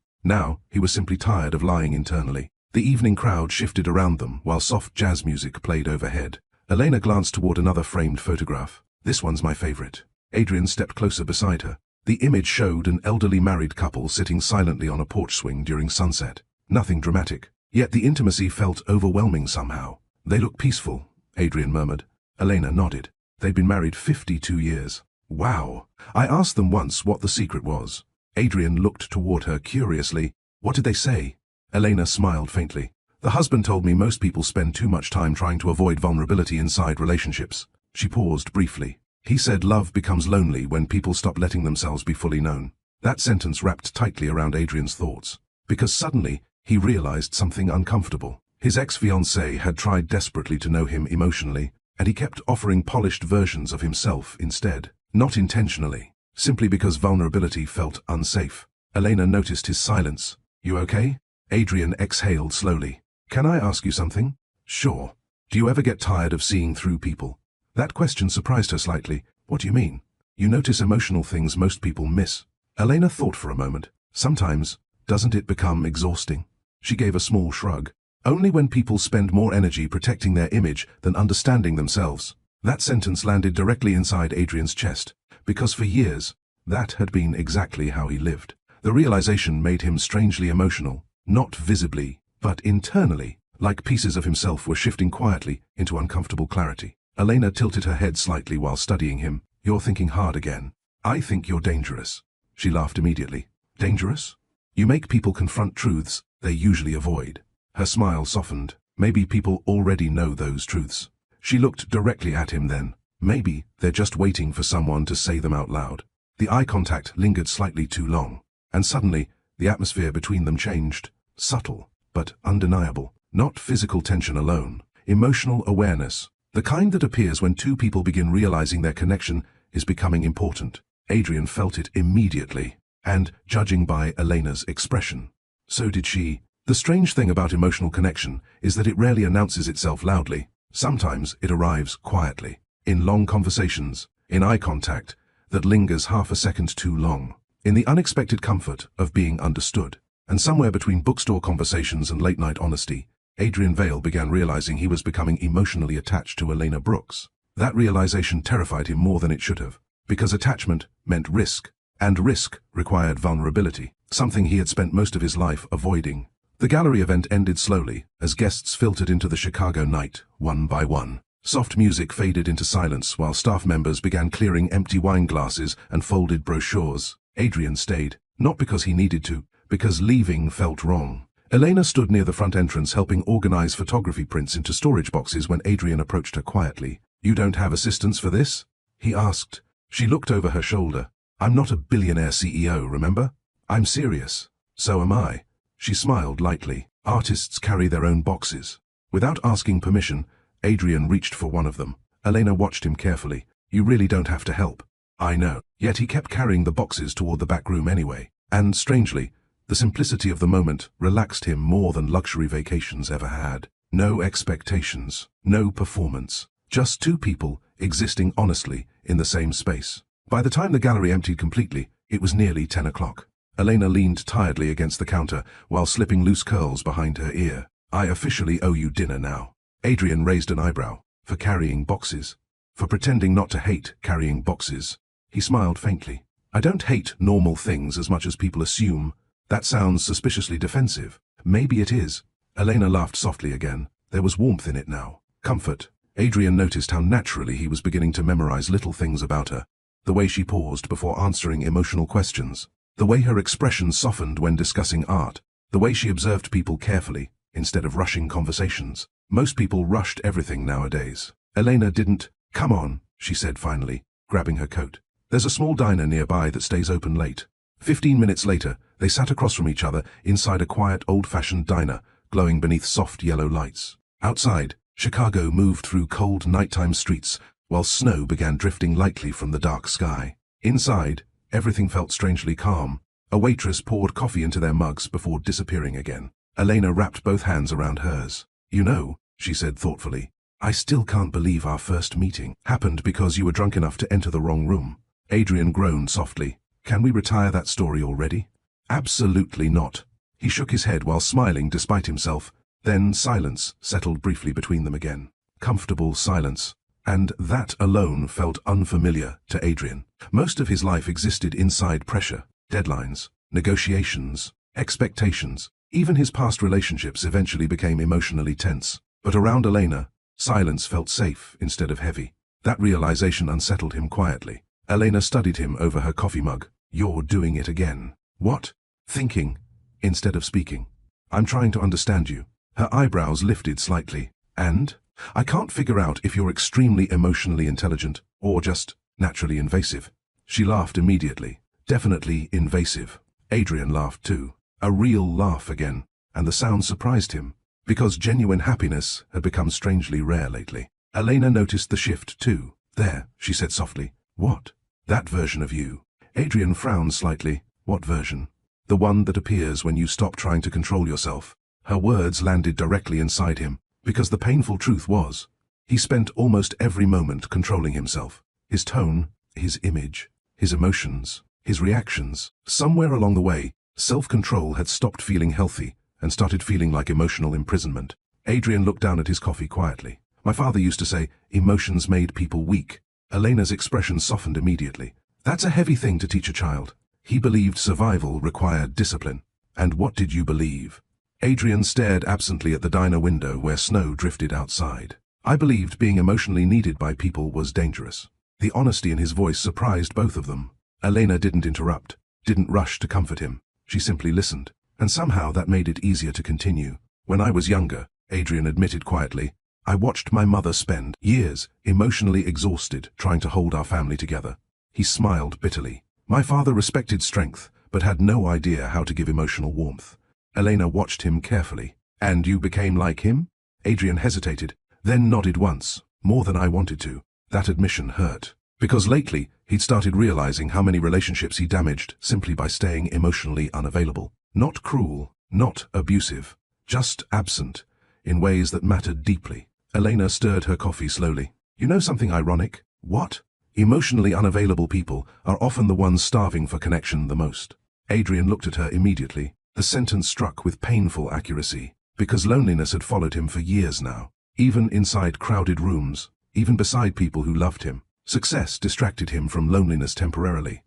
he was simply tired of lying internally. The evening crowd shifted around them while soft jazz music played overhead. Elena glanced toward another framed photograph. "This one's my favorite." Adrian stepped closer beside her. The image showed an elderly married couple sitting silently on a porch swing during sunset. Nothing dramatic, yet the intimacy felt overwhelming somehow. "They look peaceful," Adrian murmured. Elena nodded. They'd been married 52 years. "Wow." I asked them once what the secret was. Adrian looked toward her curiously. "What did they say?" Elena smiled faintly. "The husband told me most people spend too much time trying to avoid vulnerability inside relationships." She paused briefly. "He said love becomes lonely when people stop letting themselves be fully known." That sentence wrapped tightly around Adrian's thoughts, because suddenly he realized something uncomfortable. His ex-fiancée had tried desperately to know him emotionally, and he kept offering polished versions of himself instead. Not intentionally, simply because vulnerability felt unsafe. Elena noticed his silence. "You okay?" Adrian exhaled slowly. "Can I ask you something?" "Sure." "Do you ever get tired of seeing through people?" That question surprised her slightly. "What do you mean?" "You notice emotional things most people miss." Elena thought for a moment. "Sometimes, doesn't it become exhausting?" She gave a small shrug. "Only when people spend more energy protecting their image than understanding themselves." That sentence landed directly inside Adrian's chest, because for years, that had been exactly how he lived. The realization made him strangely emotional, not visibly, but internally, like pieces of himself were shifting quietly into uncomfortable clarity. Elena tilted her head slightly while studying him. "You're thinking hard again." "I think you're dangerous." She laughed immediately. "Dangerous? You make people confront truths they usually avoid." Her smile softened. "Maybe people already know those truths." She looked directly at him then. "Maybe they're just waiting for someone to say them out loud." The eye contact lingered slightly too long, and suddenly, the atmosphere between them changed. Subtle, but undeniable. Not physical tension alone. Emotional awareness. The kind that appears when two people begin realizing their connection is becoming important. Adrian felt it immediately, and, judging by Elena's expression, so did she. The strange thing about emotional connection is that it rarely announces itself loudly. Sometimes it arrives quietly, in long conversations, in eye contact that lingers half a second too long, in the unexpected comfort of being understood. And somewhere between bookstore conversations and late-night honesty, Adrian Vale began realizing he was becoming emotionally attached to Elena Brooks. That realization terrified him more than it should have, because attachment meant risk, and risk required vulnerability, something he had spent most of his life avoiding. The gallery event ended slowly, as guests filtered into the Chicago night, one by one. Soft music faded into silence while staff members began clearing empty wine glasses and folded brochures. Adrian stayed, not because he needed to, because leaving felt wrong. Elena stood near the front entrance helping organize photography prints into storage boxes when Adrian approached her quietly. "You don't have assistants for this?" he asked. She looked over her shoulder. "I'm not a billionaire CEO, remember? I'm serious. So am I." She smiled lightly. "Artists carry their own boxes." Without asking permission, Adrian reached for one of them. Elena watched him carefully. "You really don't have to help." "I know." Yet he kept carrying the boxes toward the back room anyway. And strangely, the simplicity of the moment relaxed him more than luxury vacations ever had. No expectations, no performance. Just two people existing honestly in the same space. By the time the gallery emptied completely, it was nearly 10 o'clock. Elena leaned tiredly against the counter while slipping loose curls behind her ear. "I officially owe you dinner now." Adrian raised an eyebrow. "For carrying boxes? For pretending not to hate carrying boxes?" He smiled faintly. "I don't hate normal things as much as people assume." "That sounds suspiciously defensive." "Maybe it is." Elena laughed softly again. There was warmth in it now. Comfort. Adrian noticed how naturally he was beginning to memorize little things about her. The way she paused before answering emotional questions. The way her expression softened when discussing art. The way she observed people carefully, instead of rushing conversations. Most people rushed everything nowadays. Elena didn't. "Come on," she said finally, grabbing her coat. "There's a small diner nearby that stays open late." 15 minutes later, they sat across from each other inside a quiet old-fashioned diner, glowing beneath soft yellow lights. Outside, Chicago moved through cold nighttime streets, while snow began drifting lightly from the dark sky. Inside, everything felt strangely calm. A waitress poured coffee into their mugs before disappearing again. Elena wrapped both hands around hers. "You know," she said thoughtfully, "I still can't believe our first meeting happened because you were drunk enough to enter the wrong room." Adrian groaned softly. "Can we retire that story already?" "Absolutely not." He shook his head while smiling despite himself. Then silence settled briefly between them again. Comfortable silence. And that alone felt unfamiliar to Adrian. Most of his life existed inside pressure, deadlines, negotiations, expectations. Even his past relationships eventually became emotionally tense. But around Elena, silence felt safe instead of heavy. That realization unsettled him quietly. Elena studied him over her coffee mug. "You're doing it again." "What?" "Thinking, instead of speaking. I'm trying to understand you." Her eyebrows lifted slightly. "And? I can't figure out if you're extremely emotionally intelligent or just naturally invasive." She laughed immediately. "Definitely invasive." Adrian laughed too. A real laugh again, and the sound surprised him, because genuine happiness had become strangely rare lately. Elena noticed the shift too. "There," she said softly. "What?" "That version of you." Adrian frowned slightly. "What version?" "The one that appears when you stop trying to control yourself." Her words landed directly inside him, because the painful truth was, he spent almost every moment controlling himself. His tone, his image, his emotions, his reactions. Somewhere along the way, self-control had stopped feeling healthy and started feeling like emotional imprisonment. Adrian looked down at his coffee quietly. "My father used to say, emotions made people weak." Elena's expression softened immediately. "That's a heavy thing to teach a child." He believed survival required discipline. "And what did you believe?" Adrian stared absently at the diner window where snow drifted outside. "I believed being emotionally needed by people was dangerous." The honesty in his voice surprised both of them. Elena didn't interrupt, didn't rush to comfort him. She simply listened, and somehow that made it easier to continue. "When I was younger," Adrian admitted quietly, "I watched my mother spend years emotionally exhausted trying to hold our family together." He smiled bitterly. "My father respected strength, but had no idea how to give emotional warmth." Elena watched him carefully. "And you became like him?" Adrian hesitated, then nodded once, more than I wanted to. That admission hurt, because lately he'd started realizing how many relationships he damaged simply by staying emotionally unavailable. Not cruel, not abusive, just absent, in ways that mattered deeply. Elena stirred her coffee slowly. "You know something ironic?" "What?" "Emotionally unavailable people are often the ones starving for connection the most." Adrian looked at her immediately. The sentence struck with painful accuracy, because loneliness had followed him for years now. Even inside crowded rooms, even beside people who loved him. Success distracted him from loneliness temporarily,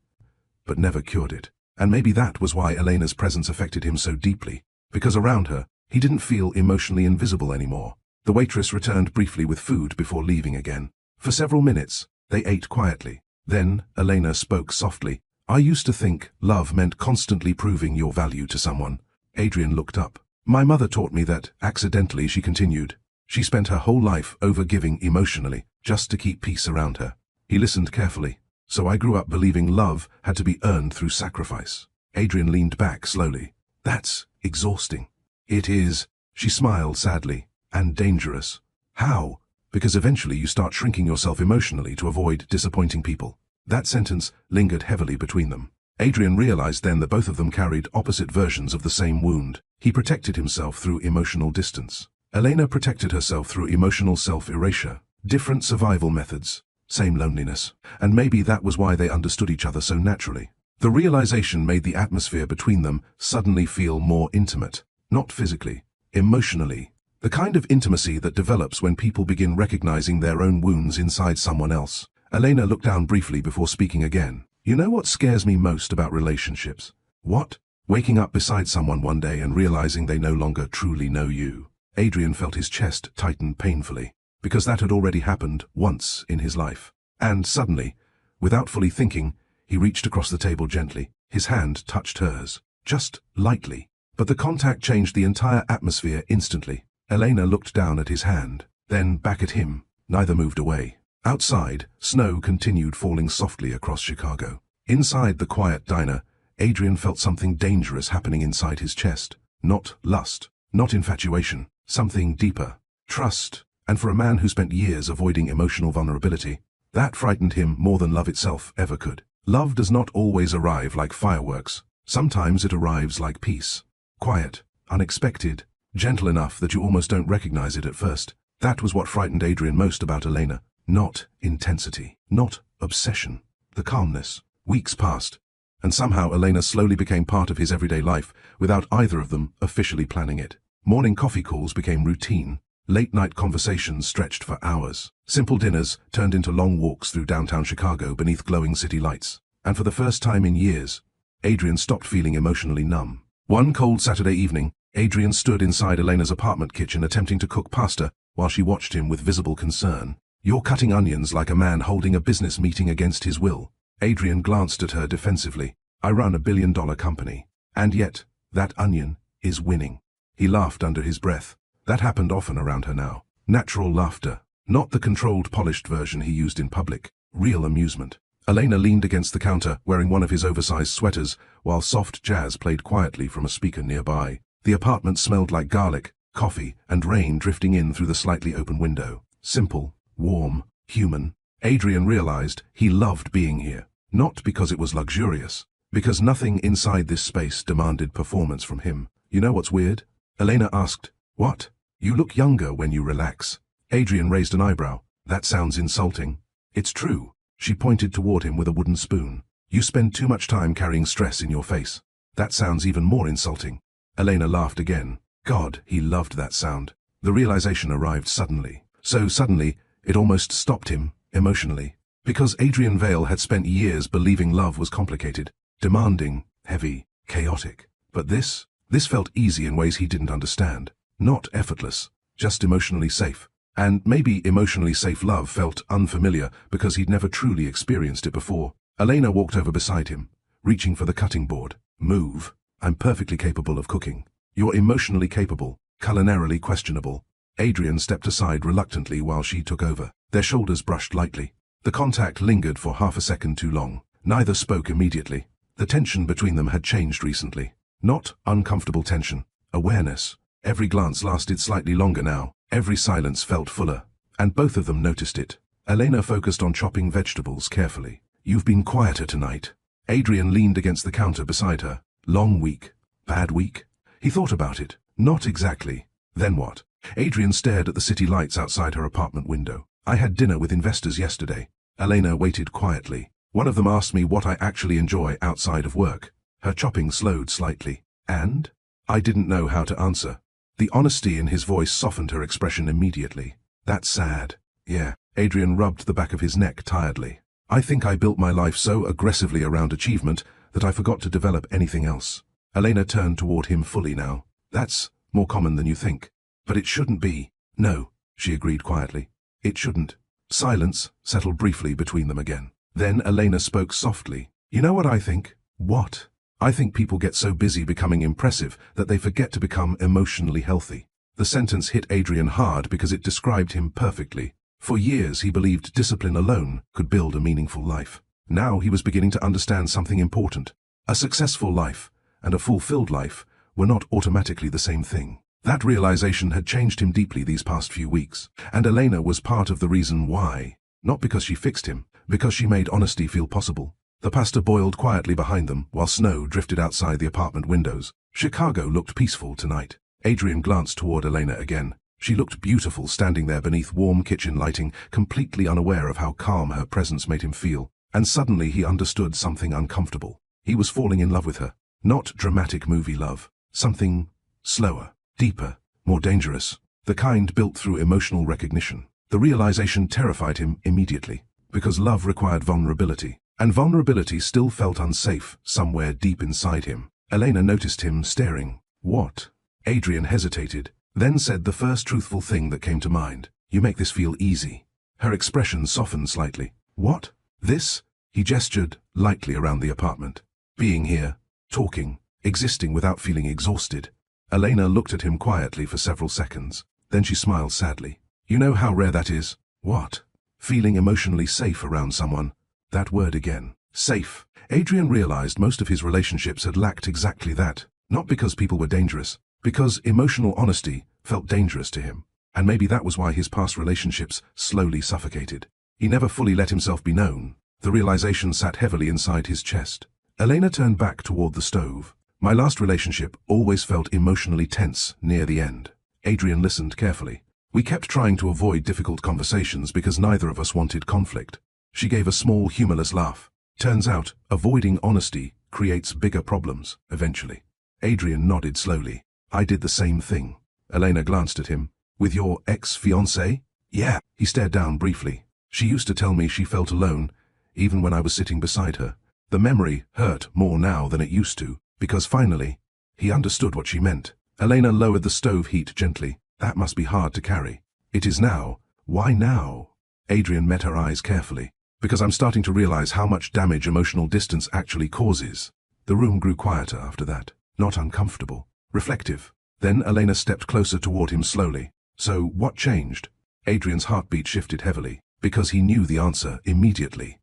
but never cured it. And maybe that was why Elena's presence affected him so deeply, because around her, he didn't feel emotionally invisible anymore. The waitress returned briefly with food before leaving again. For several minutes, they ate quietly. Then, Elena spoke softly. "I used to think love meant constantly proving your value to someone." Adrian looked up. "My mother taught me that." Accidentally, she continued. "She spent her whole life over-giving emotionally, just to keep peace around her." He listened carefully. "So I grew up believing love had to be earned through sacrifice." Adrian leaned back slowly. "That's exhausting." "It is." She smiled sadly. "And dangerous." "How?" "Because eventually you start shrinking yourself emotionally to avoid disappointing people." That sentence lingered heavily between them. Adrian realized then that both of them carried opposite versions of the same wound. He protected himself through emotional distance. Elena protected herself through emotional self-erasure. Different survival methods, same loneliness. And maybe that was why they understood each other so naturally. The realization made the atmosphere between them suddenly feel more intimate. Not physically, emotionally. The kind of intimacy that develops when people begin recognizing their own wounds inside someone else. Elena looked down briefly before speaking again. "You know what scares me most about relationships?" "What?" "Waking up beside someone one day and realizing they no longer truly know you." Adrian felt his chest tighten painfully, because that had already happened once in his life. And suddenly, without fully thinking, he reached across the table gently. His hand touched hers, just lightly. But the contact changed the entire atmosphere instantly. Elena looked down at his hand, then back at him. Neither moved away. Outside, snow continued falling softly across Chicago. Inside the quiet diner, Adrian felt something dangerous happening inside his chest. Not lust, not infatuation, something deeper. Trust. And for a man who spent years avoiding emotional vulnerability, that frightened him more than love itself ever could. Love does not always arrive like fireworks. Sometimes it arrives like peace. Quiet, unexpected, gentle enough that you almost don't recognize it at first. That was what frightened Adrian most about Elena. Not intensity, not obsession, the calmness. Weeks passed, and somehow Elena slowly became part of his everyday life without either of them officially planning it. Morning coffee calls became routine. Late-night conversations stretched for hours. Simple dinners turned into long walks through downtown Chicago beneath glowing city lights. And for the first time in years, Adrian stopped feeling emotionally numb. One cold Saturday evening, Adrian stood inside Elena's apartment kitchen attempting to cook pasta while she watched him with visible concern. "You're cutting onions like a man holding a business meeting against his will." Adrian glanced at her defensively. "I run a billion-dollar company. And yet, that onion is winning." He laughed under his breath. That happened often around her now. Natural laughter. Not the controlled, polished version he used in public. Real amusement. Elena leaned against the counter, wearing one of his oversized sweaters, while soft jazz played quietly from a speaker nearby. The apartment smelled like garlic, coffee, and rain drifting in through the slightly open window. Simple, warm, human. Adrian realized he loved being here. Not because it was luxurious, because nothing inside this space demanded performance from him. "You know what's weird?" Elena asked. "What?" "You look younger when you relax." Adrian raised an eyebrow. "That sounds insulting." "It's true." She pointed toward him with a wooden spoon. "You spend too much time carrying stress in your face." "That sounds even more insulting." Elena laughed again. God, he loved that sound. The realization arrived suddenly. So suddenly, it almost stopped him, emotionally. Because Adrian Vale had spent years believing love was complicated, demanding, heavy, chaotic. But this felt easy in ways he didn't understand. Not effortless, just emotionally safe. And maybe emotionally safe love felt unfamiliar because he'd never truly experienced it before. Elena walked over beside him, reaching for the cutting board. "Move. I'm perfectly capable of cooking." "You're emotionally capable, culinarily questionable." Adrian stepped aside reluctantly while she took over. Their shoulders brushed lightly. The contact lingered for half a second too long. Neither spoke immediately. The tension between them had changed recently. Not uncomfortable tension. Awareness. Every glance lasted slightly longer now. Every silence felt fuller. And both of them noticed it. Elena focused on chopping vegetables carefully. "You've been quieter tonight." Adrian leaned against the counter beside her. "Long week. Bad week?" He thought about it. Not exactly. Then what? Adrian stared at the city lights outside her apartment window. "I had dinner with investors yesterday." Elena waited quietly. "One of them asked me what I actually enjoy outside of work." Her chopping slowed slightly. "And?" I didn't know how to answer. The honesty in his voice softened her expression immediately. "That's sad." "Yeah." Adrian rubbed the back of his neck tiredly. "I think I built my life so aggressively around achievement that I forgot to develop anything else." Elena turned toward him fully now. "That's more common than you think. But it shouldn't be." "No," she agreed quietly. "It shouldn't." Silence settled briefly between them again. Then Elena spoke softly. "You know what I think?" "What?" "I think people get so busy becoming impressive that they forget to become emotionally healthy." The sentence hit Adrian hard because it described him perfectly. For years he believed discipline alone could build a meaningful life. Now he was beginning to understand something important. A successful life and a fulfilled life were not automatically the same thing. That realization had changed him deeply these past few weeks, and Elena was part of the reason why. Not because she fixed him, because she made honesty feel possible. The pasta boiled quietly behind them, while snow drifted outside the apartment windows. Chicago looked peaceful tonight. Adrian glanced toward Elena again. She looked beautiful standing there beneath warm kitchen lighting, completely unaware of how calm her presence made him feel. And suddenly he understood something uncomfortable. He was falling in love with her. Not dramatic movie love. Something slower, deeper, more dangerous. The kind built through emotional recognition. The realization terrified him immediately, because love required vulnerability. And vulnerability still felt unsafe somewhere deep inside him. Elena noticed him staring. "What?" Adrian hesitated, then said the first truthful thing that came to mind. "You make this feel easy." Her expression softened slightly. "What?" "This?" He gestured lightly around the apartment. "Being here, talking, existing without feeling exhausted." Elena looked at him quietly for several seconds. Then she smiled sadly. "You know how rare that is?" "What?" "Feeling emotionally safe around someone." That word again. Safe. Adrian realized most of his relationships had lacked exactly that. Not because people were dangerous, because emotional honesty felt dangerous to him. And maybe that was why his past relationships slowly suffocated. He never fully let himself be known. The realization sat heavily inside his chest. Elena turned back toward the stove. "My last relationship always felt emotionally tense near the end." Adrian listened carefully. "We kept trying to avoid difficult conversations because neither of us wanted conflict." She gave a small, humorless laugh. "Turns out, avoiding honesty creates bigger problems, eventually." Adrian nodded slowly. "I did the same thing." Elena glanced at him. With your ex-fiancé? Yeah. He stared down briefly. She used to tell me she felt alone, even when I was sitting beside her. The memory hurt more now than it used to, because finally, he understood what she meant. Elena lowered the stove heat gently. That must be hard to carry. It is now. Why now? Adrian met her eyes carefully. Because I'm starting to realize how much damage emotional distance actually causes. The room grew quieter after that. Not uncomfortable. Reflective. Then Elena stepped closer toward him slowly. So, what changed? Adrian's heartbeat shifted heavily, because he knew the answer immediately.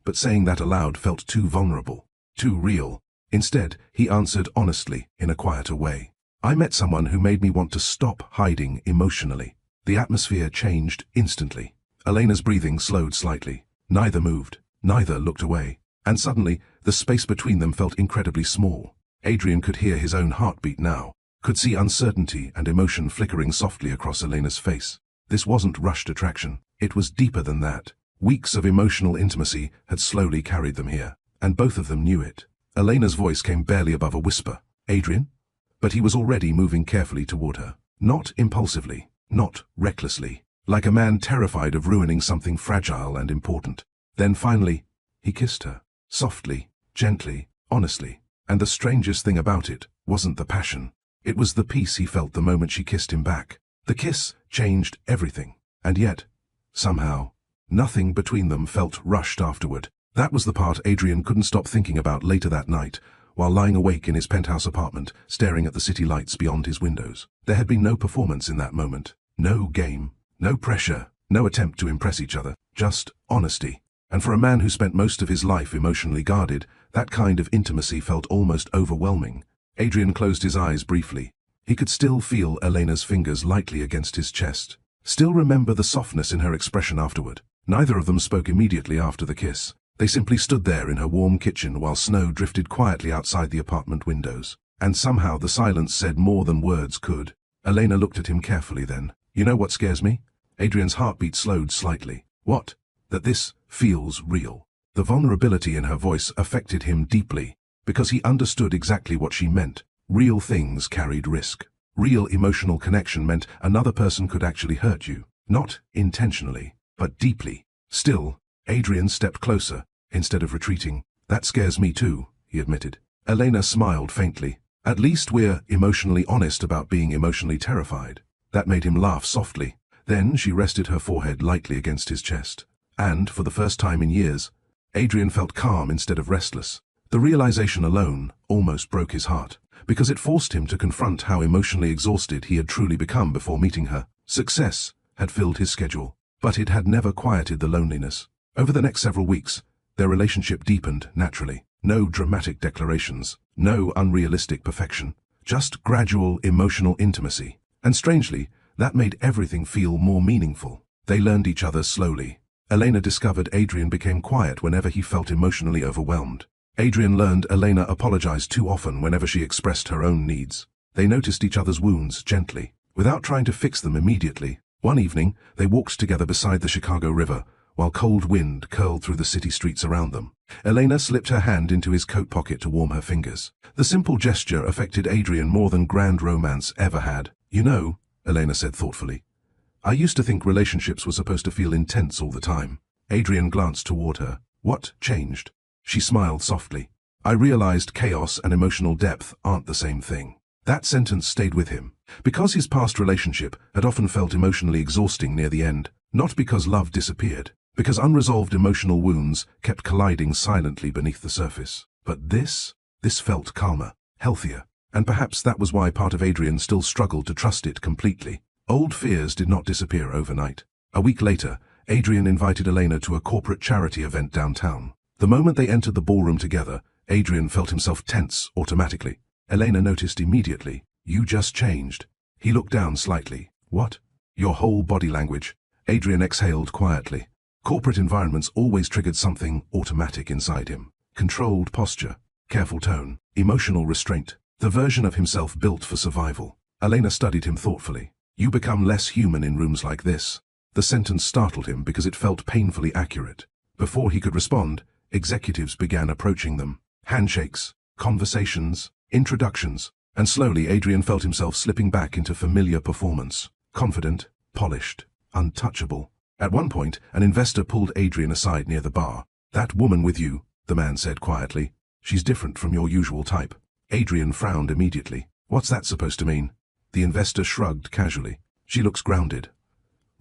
But saying that aloud felt too vulnerable, too real. Instead, he answered honestly, in a quieter way. I met someone who made me want to stop hiding emotionally. The atmosphere changed instantly. Elena's breathing slowed slightly. Neither moved. Neither looked away. And suddenly, the space between them felt incredibly small. Adrian could hear his own heartbeat now, could see uncertainty and emotion flickering softly across Elena's face. This wasn't rushed attraction. It was deeper than that. Weeks of emotional intimacy had slowly carried them here, and both of them knew it. Elena's voice came barely above a whisper. Adrian? But he was already moving carefully toward her. Not impulsively, not recklessly, like a man terrified of ruining something fragile and important. Then finally, he kissed her. Softly, gently, honestly. And the strangest thing about it wasn't the passion. It was the peace he felt the moment she kissed him back. The kiss changed everything. And yet, somehow, nothing between them felt rushed afterward. That was the part Adrian couldn't stop thinking about later that night, while lying awake in his penthouse apartment, staring at the city lights beyond his windows. There had been no performance in that moment. No game. No pressure. No attempt to impress each other. Just honesty. And for a man who spent most of his life emotionally guarded, that kind of intimacy felt almost overwhelming. Adrian closed his eyes briefly. He could still feel Elena's fingers lightly against his chest. Still remember the softness in her expression afterward. Neither of them spoke immediately after the kiss. They simply stood there in her warm kitchen while snow drifted quietly outside the apartment windows. And somehow the silence said more than words could. Elena looked at him carefully then. You know what scares me? Adrian's heartbeat slowed slightly. What? That this feels real. The vulnerability in her voice affected him deeply, because he understood exactly what she meant. Real things carried risk. Real emotional connection meant another person could actually hurt you. Not intentionally, but deeply. Still, Adrian stepped closer, instead of retreating. That scares me too, he admitted. Elena smiled faintly. At least we're emotionally honest about being emotionally terrified. That made him laugh softly. Then she rested her forehead lightly against his chest. And, for the first time in years, Adrian felt calm instead of restless. The realization alone almost broke his heart, because it forced him to confront how emotionally exhausted he had truly become before meeting her. Success had filled his schedule, but it had never quieted the loneliness. Over the next several weeks, their relationship deepened naturally. No dramatic declarations, no unrealistic perfection, just gradual emotional intimacy. And strangely, that made everything feel more meaningful. They learned each other slowly. Elena discovered Adrian became quiet whenever he felt emotionally overwhelmed. Adrian learned Elena apologized too often whenever she expressed her own needs. They noticed each other's wounds gently, without trying to fix them immediately. One evening, they walked together beside the Chicago River, while cold wind curled through the city streets around them. Elena slipped her hand into his coat pocket to warm her fingers. The simple gesture affected Adrian more than grand romance ever had. You know, Elena said thoughtfully, I used to think relationships were supposed to feel intense all the time. Adrian glanced toward her. What changed? She smiled softly. I realized chaos and emotional depth aren't the same thing. That sentence stayed with him, because his past relationship had often felt emotionally exhausting near the end, not because love disappeared, because unresolved emotional wounds kept colliding silently beneath the surface. But this felt calmer, healthier, and perhaps that was why part of Adrian still struggled to trust it completely. Old fears did not disappear overnight. A week later, Adrian invited Elena to a corporate charity event downtown. The moment they entered the ballroom together, Adrian felt himself tense automatically. Elena noticed immediately. You just changed. He looked down slightly. What? Your whole body language. Adrian exhaled quietly. Corporate environments always triggered something automatic inside him. Controlled posture, careful tone, emotional restraint. The version of himself built for survival. Elena studied him thoughtfully. You become less human in rooms like this. The sentence startled him because it felt painfully accurate. Before he could respond, executives began approaching them. Handshakes, conversations, introductions, and slowly Adrian felt himself slipping back into familiar performance. confident, polished, untouchable. At one point, an investor pulled Adrian aside near the bar. "That woman with you," the man said quietly. "She's different from your usual type." Adrian frowned immediately. "What's that supposed to mean?" The investor shrugged casually. "She looks grounded."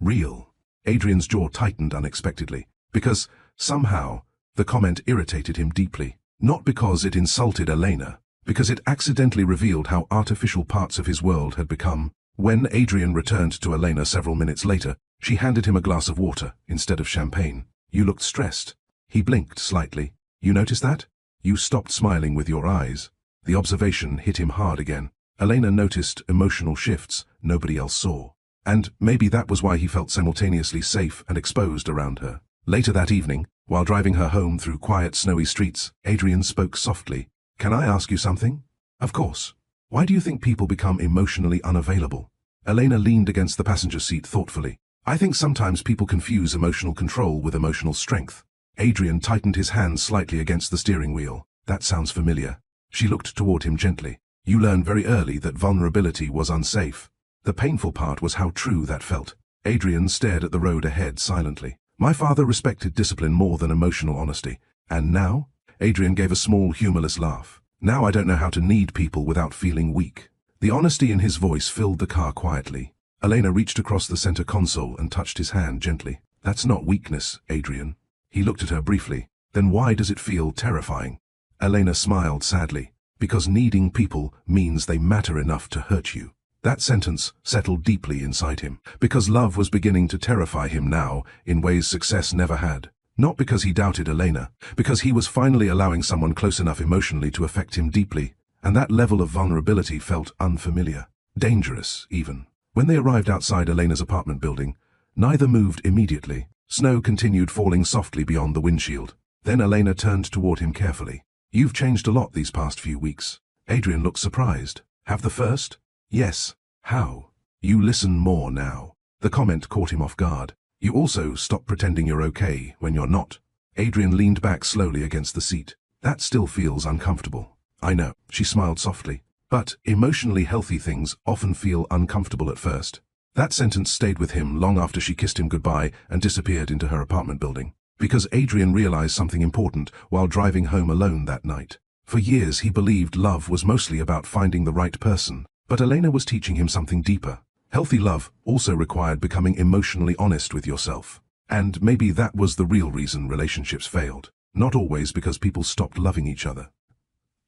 "Real." Adrian's jaw tightened unexpectedly, because, somehow, the comment irritated him deeply. Not because it insulted Elena, because it accidentally revealed how artificial parts of his world had become. When Adrian returned to Elena several minutes later, she handed him a glass of water instead of champagne. "You looked stressed." He blinked slightly. "You noticed that? You stopped smiling with your eyes." The observation hit him hard again. Elena noticed emotional shifts nobody else saw. And maybe that was why he felt simultaneously safe and exposed around her. Later that evening, while driving her home through quiet, snowy streets, Adrian spoke softly. "Can I ask you something?" "Of course." "Why do you think people become emotionally unavailable?" Elena leaned against the passenger seat thoughtfully. "I think sometimes people confuse emotional control with emotional strength." Adrian tightened his hand slightly against the steering wheel. "That sounds familiar." She looked toward him gently. "You learned very early that vulnerability was unsafe." The painful part was how true that felt. Adrian stared at the road ahead silently. "My father respected discipline more than emotional honesty. And now?" Adrian gave a small, humorless laugh. "Now I don't know how to need people without feeling weak." The honesty in his voice filled the car quietly. Elena reached across the center console and touched his hand gently. "That's not weakness, Adrian." He looked at her briefly. "Then why does it feel terrifying?" Elena smiled sadly. "Because needing people means they matter enough to hurt you." That sentence settled deeply inside him, because love was beginning to terrify him now in ways success never had. Not because he doubted Elena, because he was finally allowing someone close enough emotionally to affect him deeply, and that level of vulnerability felt unfamiliar, dangerous even. When they arrived outside Elena's apartment building, neither moved immediately. Snow continued falling softly beyond the windshield. Then Elena turned toward him carefully. "You've changed a lot these past few weeks." Adrian looked surprised. "Have the first?" "Yes." "How?" "You listen more now." The comment caught him off guard. "You also stop pretending you're okay when you're not." Adrian leaned back slowly against the seat. "That still feels uncomfortable." "I know." She smiled softly. "But emotionally healthy things often feel uncomfortable at first." That sentence stayed with him long after she kissed him goodbye and disappeared into her apartment building. Because Adrian realized something important while driving home alone that night. For years he believed love was mostly about finding the right person. But Elena was teaching him something deeper. Healthy love also required becoming emotionally honest with yourself. And maybe that was the real reason relationships failed. Not always because people stopped loving each other,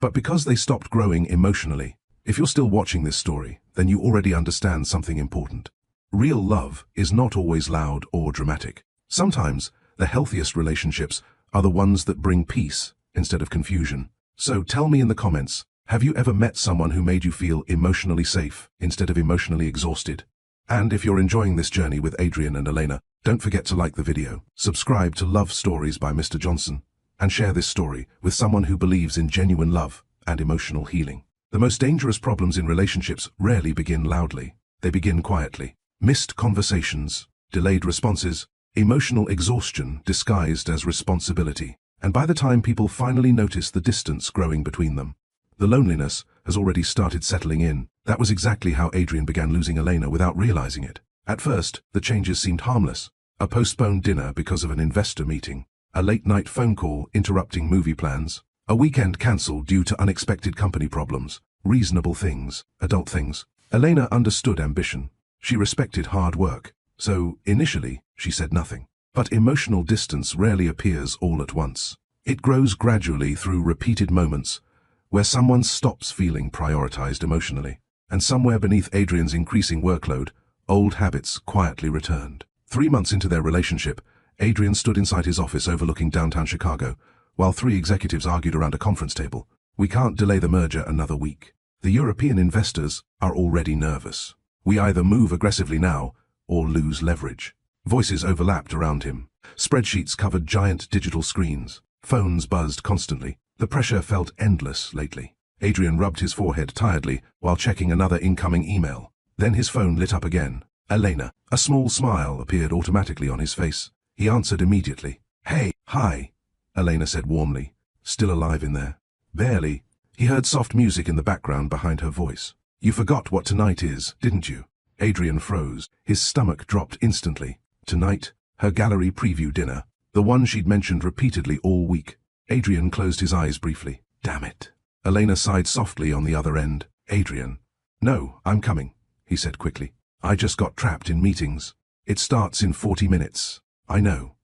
but because they stopped growing emotionally. If you're still watching this story, then you already understand something important. Real love is not always loud or dramatic. Sometimes, the healthiest relationships are the ones that bring peace instead of confusion. So tell me in the comments, have you ever met someone who made you feel emotionally safe instead of emotionally exhausted? And if you're enjoying this journey with Adrian and Elena, don't forget to like the video, subscribe to Love Stories by Mr. Johnson, and share this story with someone who believes in genuine love and emotional healing. The most dangerous problems in relationships rarely begin loudly. They begin quietly. Missed conversations, delayed responses, emotional exhaustion disguised as responsibility. And by the time people finally notice the distance growing between them, the loneliness has already started settling in. That was exactly how Adrian began losing Elena without realizing it. At first, the changes seemed harmless. A postponed dinner because of an investor meeting, a late-night phone call interrupting movie plans, a weekend cancelled due to unexpected company problems. Reasonable things, adult things. Elena understood ambition. She respected hard work. So, initially, she said nothing. But emotional distance rarely appears all at once. It grows gradually through repeated moments where someone stops feeling prioritized emotionally. And somewhere beneath Adrian's increasing workload, old habits quietly returned. 3 months into their relationship, Adrian stood inside his office overlooking downtown Chicago, while 3 executives argued around a conference table. "We can't delay the merger another week. The European investors are already nervous. We either move aggressively now or lose leverage." Voices overlapped around him. Spreadsheets covered giant digital screens. Phones buzzed constantly. The pressure felt endless lately. Adrian rubbed his forehead tiredly while checking another incoming email. Then his phone lit up again. Elena. A small smile appeared automatically on his face. He answered immediately. "Hey, hi," Elena said warmly. "Still alive in there?" "Barely." He heard soft music in the background behind her voice. "You forgot what tonight is, didn't you?" Adrian froze. His stomach dropped instantly. Tonight, her gallery preview dinner. The one she'd mentioned repeatedly all week. Adrian closed his eyes briefly. Damn it. Elena sighed softly on the other end. Adrian. No, I'm coming, he said quickly. I just got trapped in meetings. It starts in 40 minutes. I know.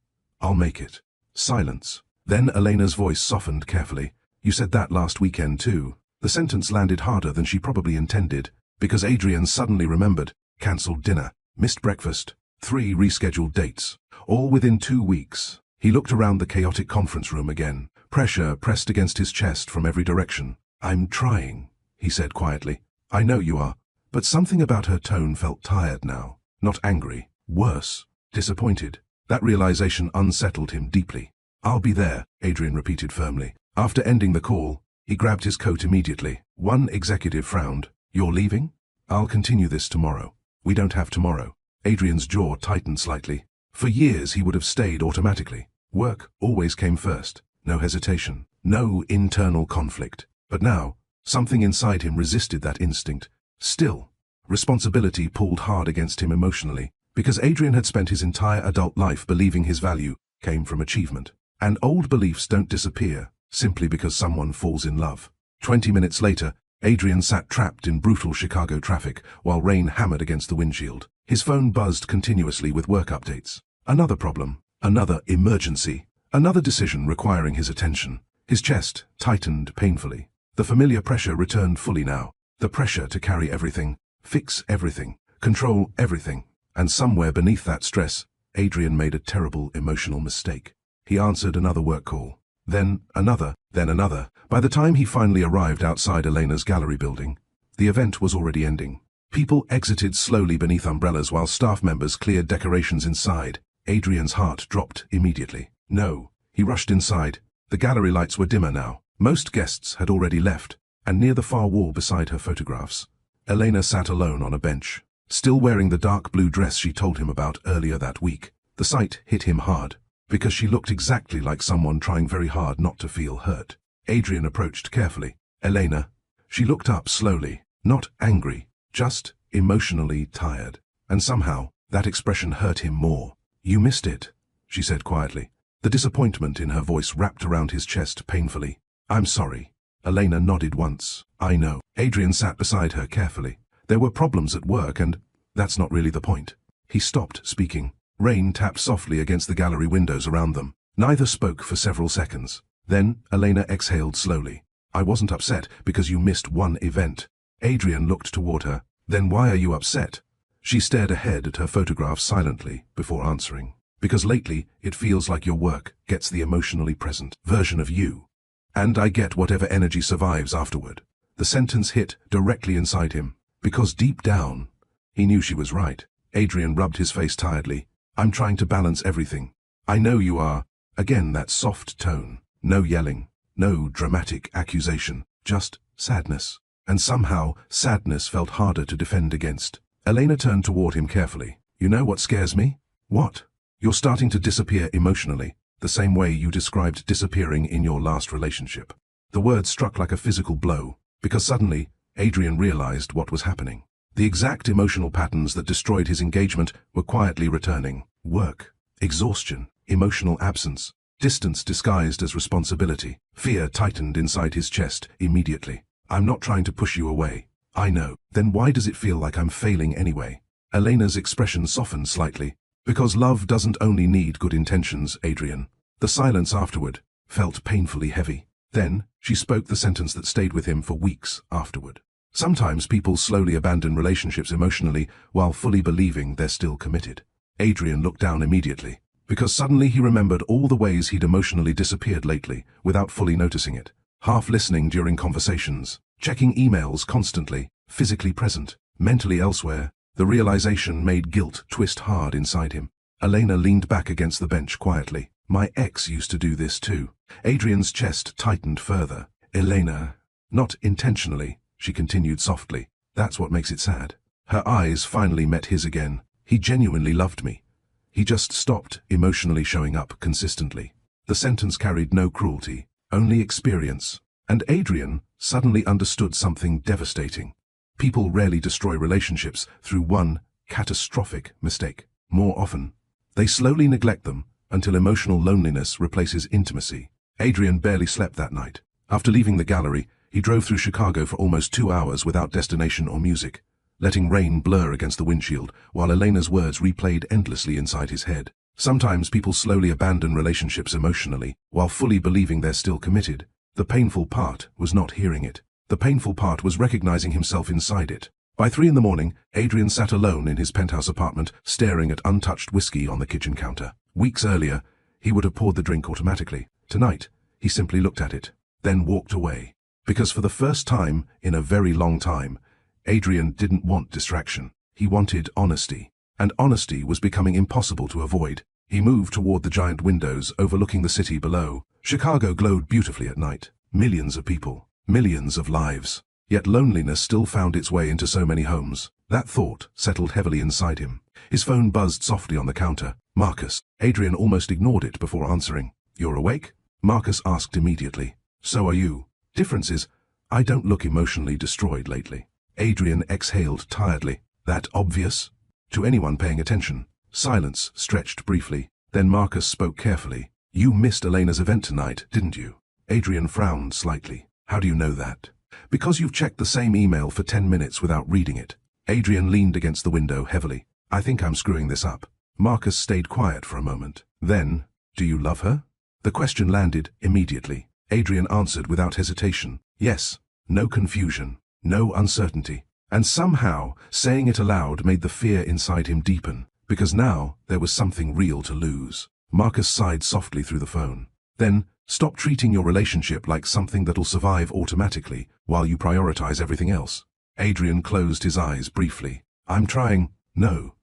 I'll make it. Silence. Then Elena's voice softened carefully. You said that last weekend too. The sentence landed harder than she probably intended, because Adrian suddenly remembered. Cancelled dinner. Missed breakfast. 3 rescheduled dates. All within 2 weeks. He looked around the chaotic conference room again. Pressure pressed against his chest from every direction. I'm trying, he said quietly. I know you are. But something about her tone felt tired now. Not angry. Worse. Disappointed. That realization unsettled him deeply. I'll be there, Adrian repeated firmly. After ending the call, he grabbed his coat immediately. One executive frowned. You're leaving? I'll continue this tomorrow. We don't have tomorrow. Adrian's jaw tightened slightly. For years he would have stayed automatically. Work always came first. No hesitation. No internal conflict. But now, something inside him resisted that instinct. Still, responsibility pulled hard against him emotionally, because Adrian had spent his entire adult life believing his value came from achievement. And old beliefs don't disappear simply because someone falls in love. 20 minutes later, Adrian sat trapped in brutal Chicago traffic while rain hammered against the windshield. His phone buzzed continuously with work updates. Another problem, another emergency, another decision requiring his attention. His chest tightened painfully. The familiar pressure returned fully now. The pressure to carry everything, fix everything, control everything. And somewhere beneath that stress, Adrian made a terrible emotional mistake. He answered another work call. Then another, then another. By the time he finally arrived outside Elena's gallery building, the event was already ending. People exited slowly beneath umbrellas while staff members cleared decorations inside. Adrian's heart dropped immediately. No, he rushed inside. The gallery lights were dimmer now. Most guests had already left, and near the far wall beside her photographs, Elena sat alone on a bench, still wearing the dark blue dress she told him about earlier that week. The sight hit him hard, because she looked exactly like someone trying very hard not to feel hurt. Adrian approached carefully. Elena. She looked up slowly, not angry, just emotionally tired. And somehow, that expression hurt him more. You missed it, she said quietly. The disappointment in her voice wrapped around his chest painfully. I'm sorry. Elena nodded once. I know. Adrian sat beside her carefully. There were problems at work and that's not really the point. He stopped speaking. Rain tapped softly against the gallery windows around them. Neither spoke for several seconds. Then, Elena exhaled slowly. I wasn't upset because you missed one event. Adrian looked toward her. Then why are you upset? She stared ahead at her photograph silently before answering. Because lately, it feels like your work gets the emotionally present version of you. And I get whatever energy survives afterward. The sentence hit directly inside him. Because deep down, he knew she was right. Adrian rubbed his face tiredly. I'm trying to balance everything. I know you are. Again, that soft tone. No yelling. No dramatic accusation. Just sadness. And somehow, sadness felt harder to defend against. Elena turned toward him carefully. You know what scares me? What? You're starting to disappear emotionally, the same way you described disappearing in your last relationship. The word struck like a physical blow, because suddenly, Adrian realized what was happening. The exact emotional patterns that destroyed his engagement were quietly returning. Work, exhaustion, emotional absence, distance disguised as responsibility. Fear tightened inside his chest immediately. I'm not trying to push you away. I know. Then why does it feel like I'm failing anyway? Elena's expression softened slightly. Because love doesn't only need good intentions, Adrian. The silence afterward felt painfully heavy. Then, she spoke the sentence that stayed with him for weeks afterward. Sometimes people slowly abandon relationships emotionally while fully believing they're still committed. Adrian looked down immediately, because suddenly he remembered all the ways he'd emotionally disappeared lately without fully noticing it. Half listening during conversations, checking emails constantly, physically present, mentally elsewhere. The realization made guilt twist hard inside him. Elena leaned back against the bench quietly. My ex used to do this too. Adrian's chest tightened further. Elena. Not intentionally, she continued softly. That's what makes it sad. Her eyes finally met his again. He genuinely loved me. He just stopped emotionally showing up consistently. The sentence carried no cruelty, only experience. And Adrian suddenly understood something devastating. People rarely destroy relationships through one catastrophic mistake. More often, they slowly neglect them until emotional loneliness replaces intimacy. Adrian barely slept that night. After leaving the gallery, he drove through Chicago for almost 2 hours without destination or music, letting rain blur against the windshield while Elena's words replayed endlessly inside his head. Sometimes people slowly abandon relationships emotionally while fully believing they're still committed. The painful part was not hearing it. The painful part was recognizing himself inside it. By 3 in the morning, Adrian sat alone in his penthouse apartment, staring at untouched whiskey on the kitchen counter. Weeks earlier, he would have poured the drink automatically. Tonight, he simply looked at it, then walked away. Because for the first time in a very long time, Adrian didn't want distraction. He wanted honesty. And honesty was becoming impossible to avoid. He moved toward the giant windows overlooking the city below. Chicago glowed beautifully at night. Millions of people, millions of lives. Yet loneliness still found its way into so many homes. That thought settled heavily inside him. His phone buzzed softly on the counter. Marcus. Adrian almost ignored it before answering. "You're awake?" Marcus asked immediately. "So are you. Difference is, I don't look emotionally destroyed lately." Adrian exhaled tiredly. "That obvious?" To anyone paying attention. Silence stretched briefly. Then Marcus spoke carefully. "You missed Elena's event tonight, didn't you?" Adrian frowned slightly. "How do you know that?" "Because you've checked the same email for 10 minutes without reading it." Adrian leaned against the window heavily. "I think I'm screwing this up." Marcus stayed quiet for a moment. Then, "Do you love her?" The question landed immediately. Adrian answered without hesitation. Yes. No confusion. No uncertainty. And somehow, saying it aloud made the fear inside him deepen, because now there was something real to lose. Marcus sighed softly through the phone. "Then, stop treating your relationship like something that'll survive automatically while you prioritize everything else." Adrian closed his eyes briefly. "I'm trying." "No,"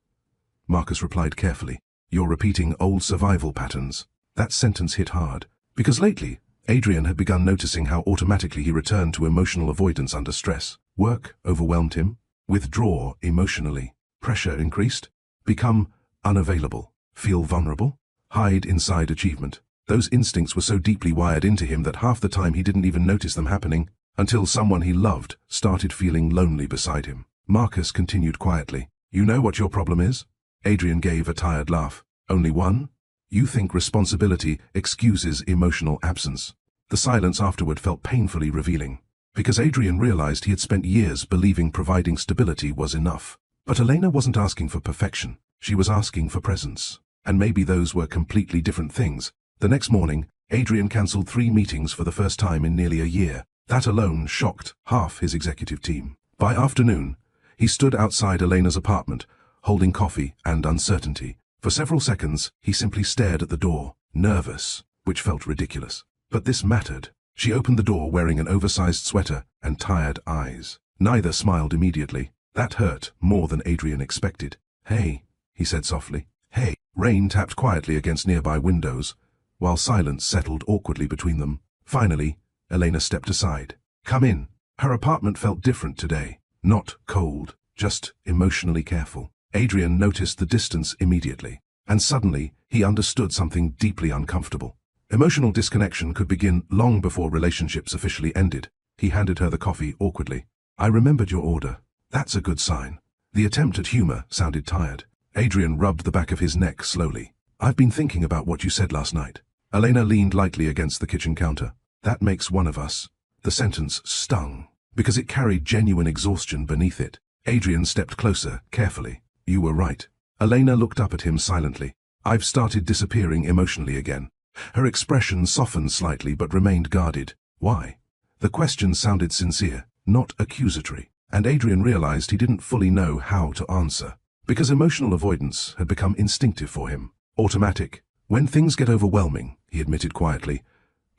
Marcus replied carefully. "You're repeating old survival patterns." That sentence hit hard, because lately, Adrian had begun noticing how automatically he returned to emotional avoidance under stress. Work overwhelmed him. Withdraw emotionally. Pressure increased. Become unavailable. Feel vulnerable. Hide inside achievement. Those instincts were so deeply wired into him that half the time he didn't even notice them happening, until someone he loved started feeling lonely beside him. Marcus continued quietly. "You know what your problem is?" Adrian gave a tired laugh. "Only one? You think responsibility excuses emotional absence." The silence afterward felt painfully revealing, because Adrian realized he had spent years believing providing stability was enough. But Elena wasn't asking for perfection. She was asking for presence. And maybe those were completely different things. The next morning, Adrian cancelled 3 meetings for the first time in nearly a year. That alone shocked half his executive team. By afternoon, he stood outside Elena's apartment, holding coffee and uncertainty. For several seconds, he simply stared at the door, nervous, which felt ridiculous. But this mattered. She opened the door wearing an oversized sweater and tired eyes. Neither smiled immediately. That hurt more than Adrian expected. "Hey," he said softly. "Hey." Rain tapped quietly against nearby windows, while silence settled awkwardly between them. Finally, Elena stepped aside. "Come in." Her apartment felt different today. Not cold, just emotionally careful. Adrian noticed the distance immediately, and suddenly he understood something deeply uncomfortable. Emotional disconnection could begin long before relationships officially ended. He handed her the coffee awkwardly. "I remembered your order." "That's a good sign." The attempt at humor sounded tired. Adrian rubbed the back of his neck slowly. "I've been thinking about what you said last night." Elena leaned lightly against the kitchen counter. "That makes one of us." The sentence stung, because it carried genuine exhaustion beneath it. Adrian stepped closer, carefully. "You were right." Elena looked up at him silently. "I've started disappearing emotionally again." Her expression softened slightly but remained guarded. "Why?" The question sounded sincere, not accusatory, and Adrian realized he didn't fully know how to answer. Because emotional avoidance had become instinctive for him. Automatic. "When things get overwhelming," he admitted quietly,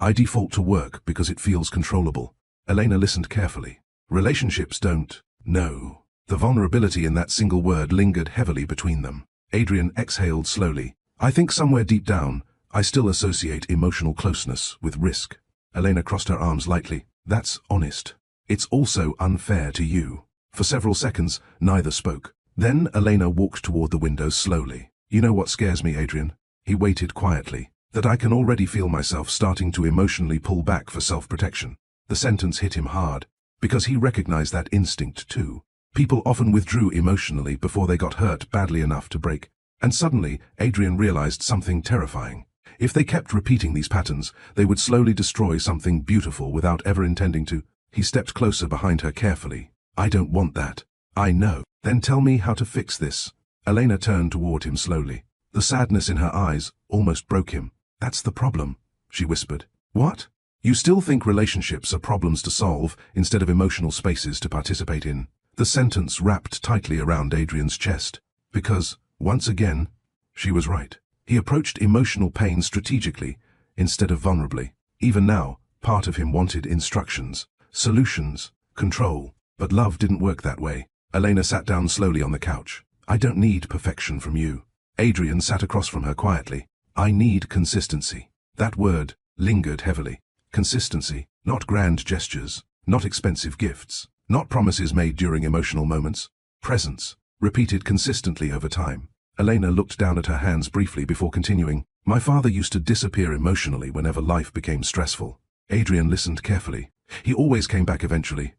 "I default to work because it feels controllable." Elena listened carefully. "Relationships don't." "No." The vulnerability in that single word lingered heavily between them. Adrian exhaled slowly. "I think somewhere deep down, I still associate emotional closeness with risk." Elena crossed her arms lightly. "That's honest. It's also unfair to you." For several seconds, neither spoke. Then Elena walked toward the window slowly. "You know what scares me, Adrian?" He waited quietly. "That I can already feel myself starting to emotionally pull back for self-protection." The sentence hit him hard, because he recognized that instinct too. People often withdrew emotionally before they got hurt badly enough to break. And suddenly, Adrian realized something terrifying. If they kept repeating these patterns, they would slowly destroy something beautiful without ever intending to. He stepped closer behind her carefully. I don't want that. I know. Then tell me how to fix this. Elena turned toward him slowly. The sadness in her eyes almost broke him. That's the problem, she whispered. What? You still think relationships are problems to solve instead of emotional spaces to participate in? The sentence wrapped tightly around Adrian's chest. Because, once again, she was right. He approached emotional pain strategically instead of vulnerably. Even now, part of him wanted instructions, solutions, control. But love didn't work that way. Elena sat down slowly on the couch. I don't need perfection from you. Adrian sat across from her quietly. I need consistency. That word lingered heavily. Consistency, not grand gestures, not expensive gifts, not promises made during emotional moments. Presence, repeated consistently over time. Elena looked down at her hands briefly before continuing. My father used to disappear emotionally whenever life became stressful. Adrian listened carefully. He always came back eventually.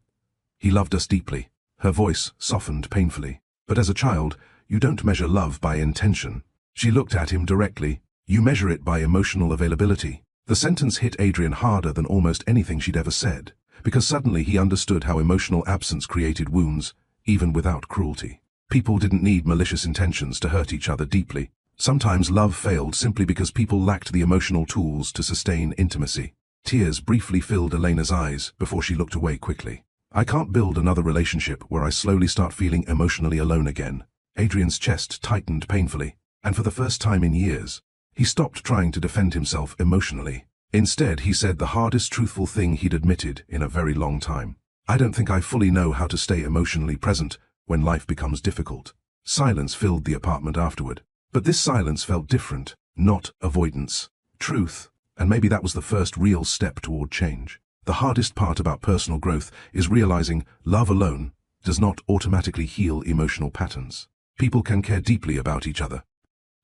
He loved us deeply. Her voice softened painfully. But as a child, you don't measure love by intention. She looked at him directly. You measure it by emotional availability. The sentence hit Adrian harder than almost anything she'd ever said, because suddenly he understood how emotional absence created wounds, even without cruelty. People didn't need malicious intentions to hurt each other deeply. Sometimes love failed simply because people lacked the emotional tools to sustain intimacy. Tears briefly filled Elena's eyes before she looked away quickly. I can't build another relationship where I slowly start feeling emotionally alone again. Adrian's chest tightened painfully, and for the first time in years, he stopped trying to defend himself emotionally. Instead, he said the hardest truthful thing he'd admitted in a very long time. I don't think I fully know how to stay emotionally present when life becomes difficult. Silence filled the apartment afterward. But this silence felt different, not avoidance. Truth, and maybe that was the first real step toward change. The hardest part about personal growth is realizing love alone does not automatically heal emotional patterns. People can care deeply about each other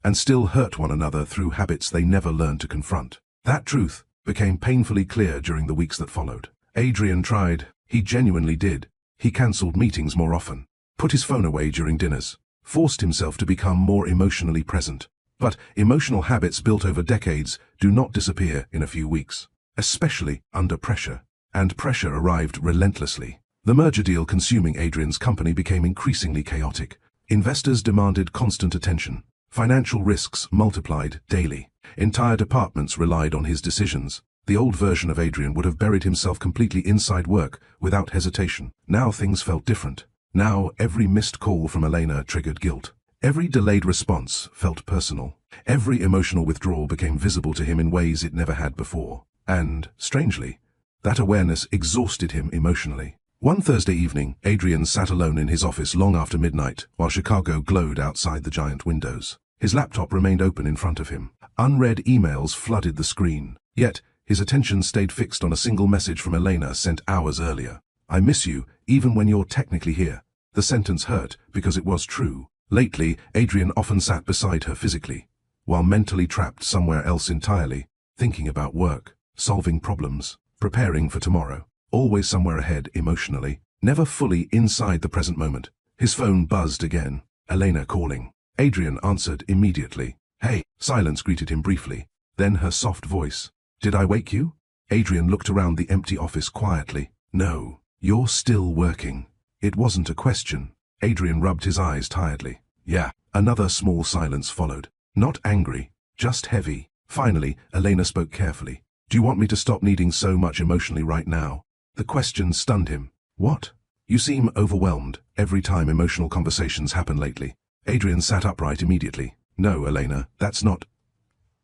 and still hurt one another through habits they never learned to confront. That truth became painfully clear during the weeks that followed. Adrian tried. He genuinely did. He cancelled meetings more often, put his phone away during dinners, forced himself to become more emotionally present. But emotional habits built over decades do not disappear in a few weeks, especially under pressure. And pressure arrived relentlessly. The merger deal consuming Adrian's company became increasingly chaotic. Investors demanded constant attention. Financial risks multiplied daily. Entire departments relied on his decisions. The old version of Adrian would have buried himself completely inside work without hesitation. Now things felt different. Now every missed call from Elena triggered guilt. Every delayed response felt personal. Every emotional withdrawal became visible to him in ways it never had before. And, strangely, that awareness exhausted him emotionally. One Thursday evening, Adrian sat alone in his office long after midnight, while Chicago glowed outside the giant windows. His laptop remained open in front of him. Unread emails flooded the screen. Yet, his attention stayed fixed on a single message from Elena sent hours earlier. I miss you, even when you're technically here. The sentence hurt because it was true. Lately, Adrian often sat beside her physically, while mentally trapped somewhere else entirely, thinking about work, solving problems, preparing for tomorrow. Always somewhere ahead emotionally, never fully inside the present moment. His phone buzzed again. Elena calling. Adrian answered immediately. Hey. Silence greeted him briefly. Then her soft voice. Did I wake you? Adrian looked around the empty office quietly. No, you're still working. It wasn't a question. Adrian rubbed his eyes tiredly. Yeah. Another small silence followed. Not angry, just heavy. Finally, Elena spoke carefully. Do you want me to stop needing so much emotionally right now? The question stunned him. What? You seem overwhelmed every time emotional conversations happen lately. Adrian sat upright immediately. No, Elena, that's not.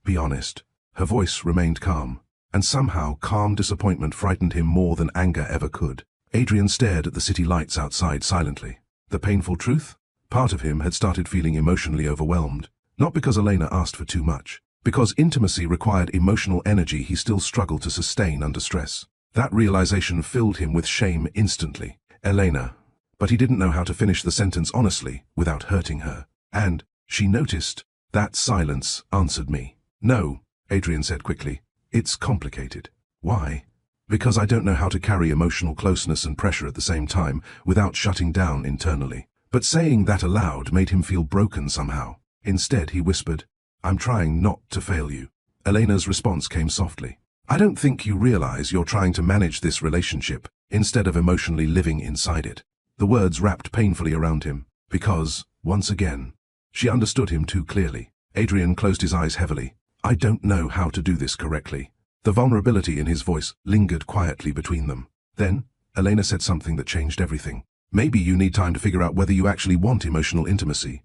Be honest. Her voice remained calm, and somehow calm disappointment frightened him more than anger ever could. Adrian stared at the city lights outside silently. The painful truth? Part of him had started feeling emotionally overwhelmed, not because Elena asked for too much, because intimacy required emotional energy he still struggled to sustain under stress. That realization filled him with shame instantly. Elena. But he didn't know how to finish the sentence honestly without hurting her. And, she noticed, that silence answered me. No, Adrian said quickly. It's complicated. Why? Because I don't know how to carry emotional closeness and pressure at the same time without shutting down internally. But saying that aloud made him feel broken somehow. Instead, he whispered, I'm trying not to fail you. Elena's response came softly. I don't think you realize you're trying to manage this relationship instead of emotionally living inside it. The words wrapped painfully around him, because, once again, she understood him too clearly. Adrian closed his eyes heavily. I don't know how to do this correctly. The vulnerability in his voice lingered quietly between them. Then, Elena said something that changed everything. Maybe you need time to figure out whether you actually want emotional intimacy,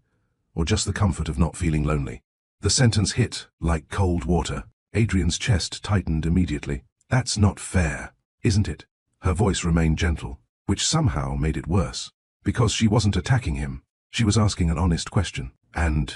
or just the comfort of not feeling lonely. The sentence hit like cold water. Adrian's chest tightened immediately. That's not fair, isn't it? Her voice remained gentle, which somehow made it worse. Because she wasn't attacking him, she was asking an honest question. And,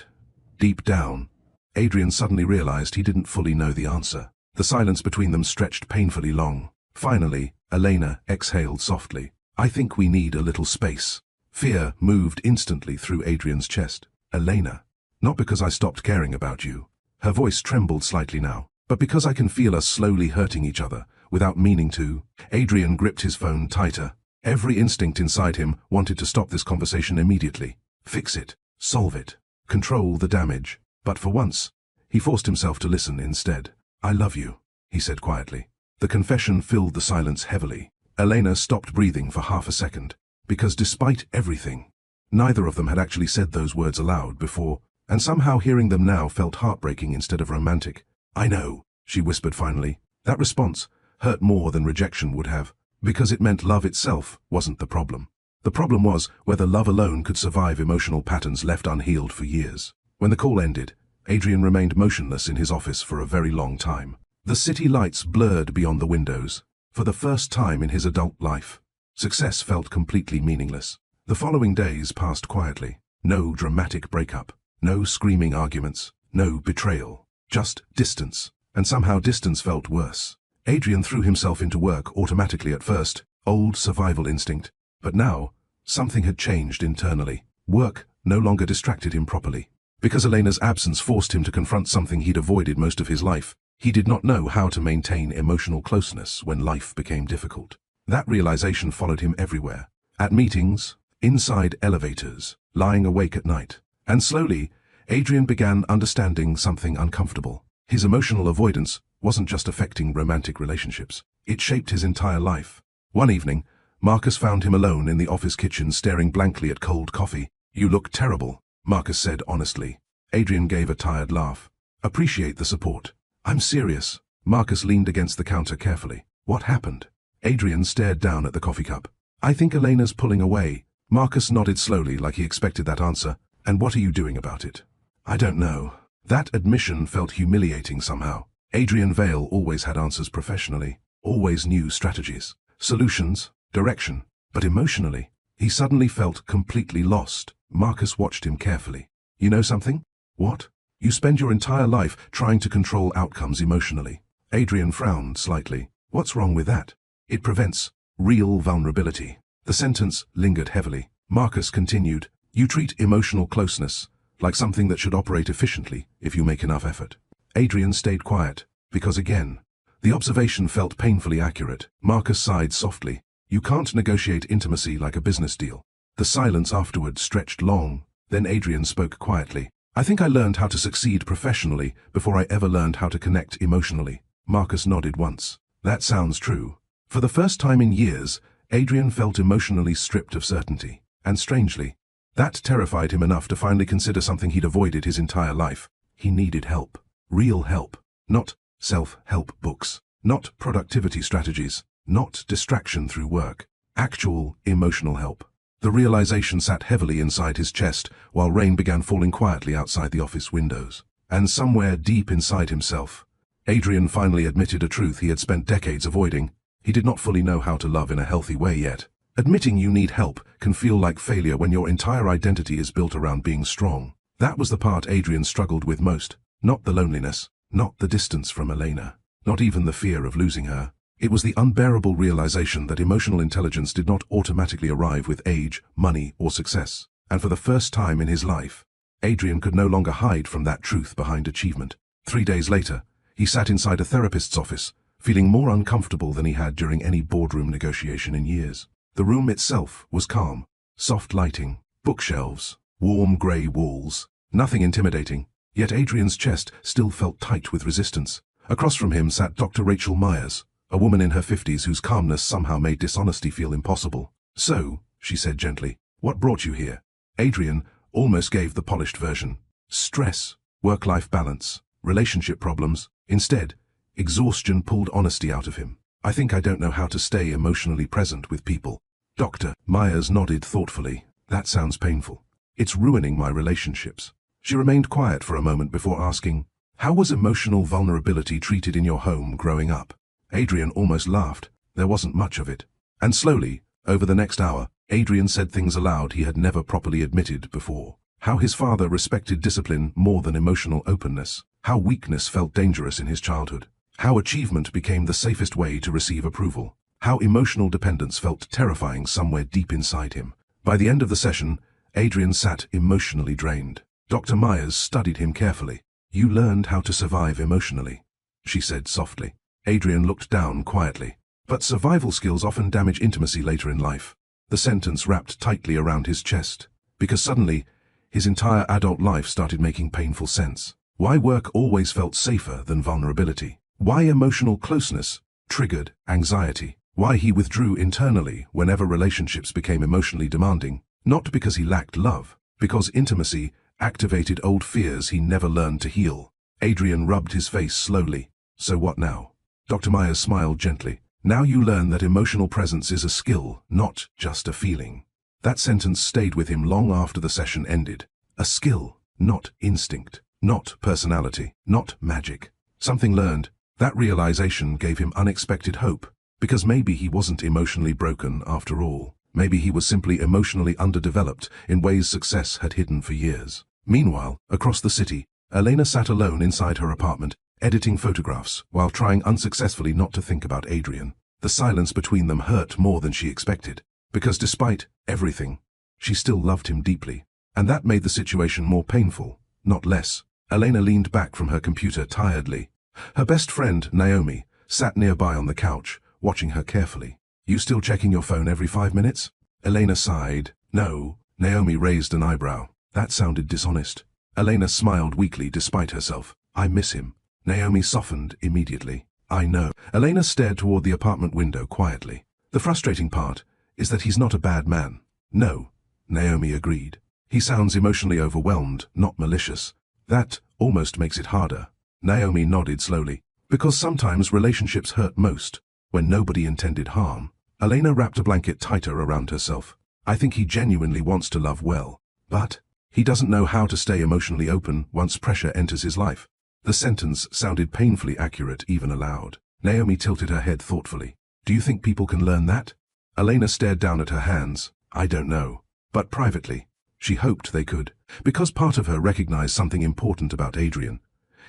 deep down, Adrian suddenly realized he didn't fully know the answer. The silence between them stretched painfully long. Finally, Elena exhaled softly. I think we need a little space. Fear moved instantly through Adrian's chest. Elena, not because I stopped caring about you. Her voice trembled slightly now, but because I can feel us slowly hurting each other, without meaning to. Adrian gripped his phone tighter. Every instinct inside him wanted to stop this conversation immediately. Fix it. Solve it. Control the damage. But for once, he forced himself to listen instead. I love you, he said quietly. The confession filled the silence heavily. Elena stopped breathing for half a second, because despite everything, neither of them had actually said those words aloud before, and somehow hearing them now felt heartbreaking instead of romantic. I know, she whispered finally. That response hurt more than rejection would have, because it meant love itself wasn't the problem. The problem was whether love alone could survive emotional patterns left unhealed for years. When the call ended, Adrian remained motionless in his office for a very long time. The city lights blurred beyond the windows. For the first time in his adult life, success felt completely meaningless. The following days passed quietly. No dramatic breakup, no screaming arguments, no betrayal, just distance. And somehow distance felt worse. Adrian threw himself into work automatically at first, old survival instinct. But now, something had changed internally. Work no longer distracted him properly. Because Elena's absence forced him to confront something he'd avoided most of his life, he did not know how to maintain emotional closeness when life became difficult. That realization followed him everywhere. At meetings, inside elevators, lying awake at night. And slowly, Adrian began understanding something uncomfortable. His emotional avoidance wasn't just affecting romantic relationships. It shaped his entire life. One evening, Marcus found him alone in the office kitchen staring blankly at cold coffee. You look terrible, Marcus said honestly. Adrian gave a tired laugh. Appreciate the support. I'm serious. Marcus leaned against the counter carefully. What happened? Adrian stared down at the coffee cup. I think Elena's pulling away. Marcus nodded slowly like he expected that answer. And what are you doing about it? I don't know. That admission felt humiliating somehow. Adrian Vale always had answers professionally, always knew strategies, solutions, direction. But emotionally, he suddenly felt completely lost. Marcus watched him carefully. You know something? What? You spend your entire life trying to control outcomes emotionally. Adrian frowned slightly. What's wrong with that? It prevents real vulnerability. The sentence lingered heavily. Marcus continued, you treat emotional closeness like something that should operate efficiently if you make enough effort. Adrian stayed quiet, because again, the observation felt painfully accurate. Marcus sighed softly. You can't negotiate intimacy like a business deal. The silence afterward stretched long. Then Adrian spoke quietly. I think I learned how to succeed professionally before I ever learned how to connect emotionally. Marcus nodded once. That sounds true. For the first time in years, Adrian felt emotionally stripped of certainty. And strangely, that terrified him enough to finally consider something he'd avoided his entire life. He needed help. Real help. Not self-help books. Not productivity strategies. Not distraction through work. Actual emotional help. The realization sat heavily inside his chest while rain began falling quietly outside the office windows. And somewhere deep inside himself, Adrian finally admitted a truth he had spent decades avoiding. He did not fully know how to love in a healthy way yet. Admitting you need help can feel like failure when your entire identity is built around being strong. That was the part Adrian struggled with most. Not the loneliness, not the distance from Elena, not even the fear of losing her. It was the unbearable realization that emotional intelligence did not automatically arrive with age, money, or success. And for the first time in his life, Adrian could no longer hide from that truth behind achievement. 3 days later, he sat inside a therapist's office, feeling more uncomfortable than he had during any boardroom negotiation in years. The room itself was calm. Soft lighting, bookshelves, warm grey walls. Nothing intimidating, yet Adrian's chest still felt tight with resistance. Across from him sat Dr. Rachel Myers, a woman in her 50s whose calmness somehow made dishonesty feel impossible. "So," she said gently, "what brought you here?" Adrian almost gave the polished version. Stress, work-life balance, relationship problems. Instead, exhaustion pulled honesty out of him. "I think I don't know how to stay emotionally present with people." Dr. Myers nodded thoughtfully. "That sounds painful. It's ruining my relationships." She remained quiet for a moment before asking, "How was emotional vulnerability treated in your home growing up?" Adrian almost laughed. There wasn't much of it. And slowly, over the next hour, Adrian said things aloud he had never properly admitted before. How his father respected discipline more than emotional openness. How weakness felt dangerous in his childhood. How achievement became the safest way to receive approval. How emotional dependence felt terrifying somewhere deep inside him. By the end of the session, Adrian sat emotionally drained. Dr. Myers studied him carefully. "You learned how to survive emotionally," she said softly. Adrian looked down quietly. "But survival skills often damage intimacy later in life." The sentence wrapped tightly around his chest, because suddenly, his entire adult life started making painful sense. Why work always felt safer than vulnerability. Why emotional closeness triggered anxiety. Why he withdrew internally whenever relationships became emotionally demanding. Not because he lacked love, because intimacy activated old fears he never learned to heal. Adrian rubbed his face slowly. "So what now?" Dr. Myers smiled gently. "Now you learn that emotional presence is a skill, not just a feeling." That sentence stayed with him long after the session ended. A skill, not instinct, not personality, not magic. Something learned. That realization gave him unexpected hope, because maybe he wasn't emotionally broken after all. Maybe he was simply emotionally underdeveloped in ways success had hidden for years. Meanwhile, across the city, Elena sat alone inside her apartment, editing photographs, while trying unsuccessfully not to think about Adrian. The silence between them hurt more than she expected, because despite everything, she still loved him deeply. And that made the situation more painful, not less. Elena leaned back from her computer tiredly. Her best friend, Naomi, sat nearby on the couch, watching her carefully. "You still checking your phone every 5 minutes?" Elena sighed. "No." Naomi raised an eyebrow. That sounded dishonest. Elena smiled weakly despite herself. "I miss him." Naomi softened immediately. "I know." Elena stared toward the apartment window quietly. "The frustrating part is that he's not a bad man." "No," Naomi agreed. "He sounds emotionally overwhelmed, not malicious. That almost makes it harder." Naomi nodded slowly. "Because sometimes relationships hurt most when nobody intended harm." Elena wrapped a blanket tighter around herself. "I think he genuinely wants to love well, but he doesn't know how to stay emotionally open once pressure enters his life." The sentence sounded painfully accurate even aloud. Naomi tilted her head thoughtfully. "Do you think people can learn that?" Elena stared down at her hands. "I don't know. But privately, she hoped they could, because part of her recognized something important about Adrian.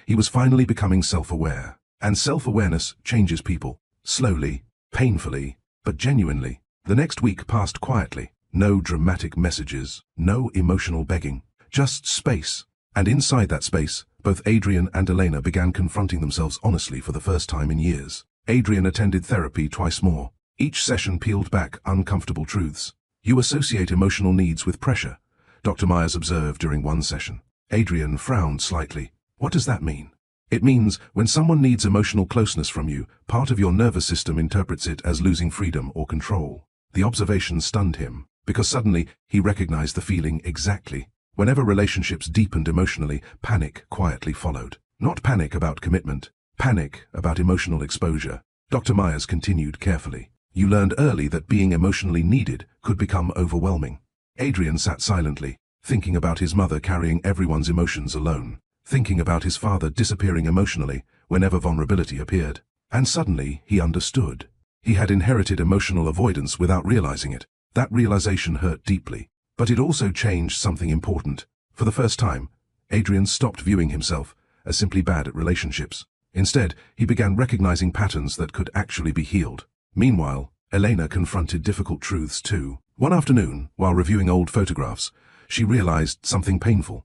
He was finally becoming self-aware, and self-awareness changes people. Slowly, painfully, but genuinely. The next week passed quietly. No dramatic messages, no emotional begging, just space. And inside that space, both Adrian and Elena began confronting themselves honestly for the first time in years. Adrian attended therapy twice more. Each session peeled back uncomfortable truths. "You associate emotional needs with pressure," Dr. Myers observed during one session. Adrian frowned slightly. "What does that mean?" "It means when someone needs emotional closeness from you, part of your nervous system interprets it as losing freedom or control." The observation stunned him, because suddenly he recognized the feeling exactly. Whenever relationships deepened emotionally, panic quietly followed. Not panic about commitment, panic about emotional exposure. Dr. Myers continued carefully. "You learned early that being emotionally needed could become overwhelming." Adrian sat silently, thinking about his mother carrying everyone's emotions alone, thinking about his father disappearing emotionally whenever vulnerability appeared. And suddenly he understood. He had inherited emotional avoidance without realizing it. That realization hurt deeply. But it also changed something important. For the first time, Adrian stopped viewing himself as simply bad at relationships. Instead, he began recognizing patterns that could actually be healed. Meanwhile, Elena confronted difficult truths too. One afternoon, while reviewing old photographs, she realized something painful.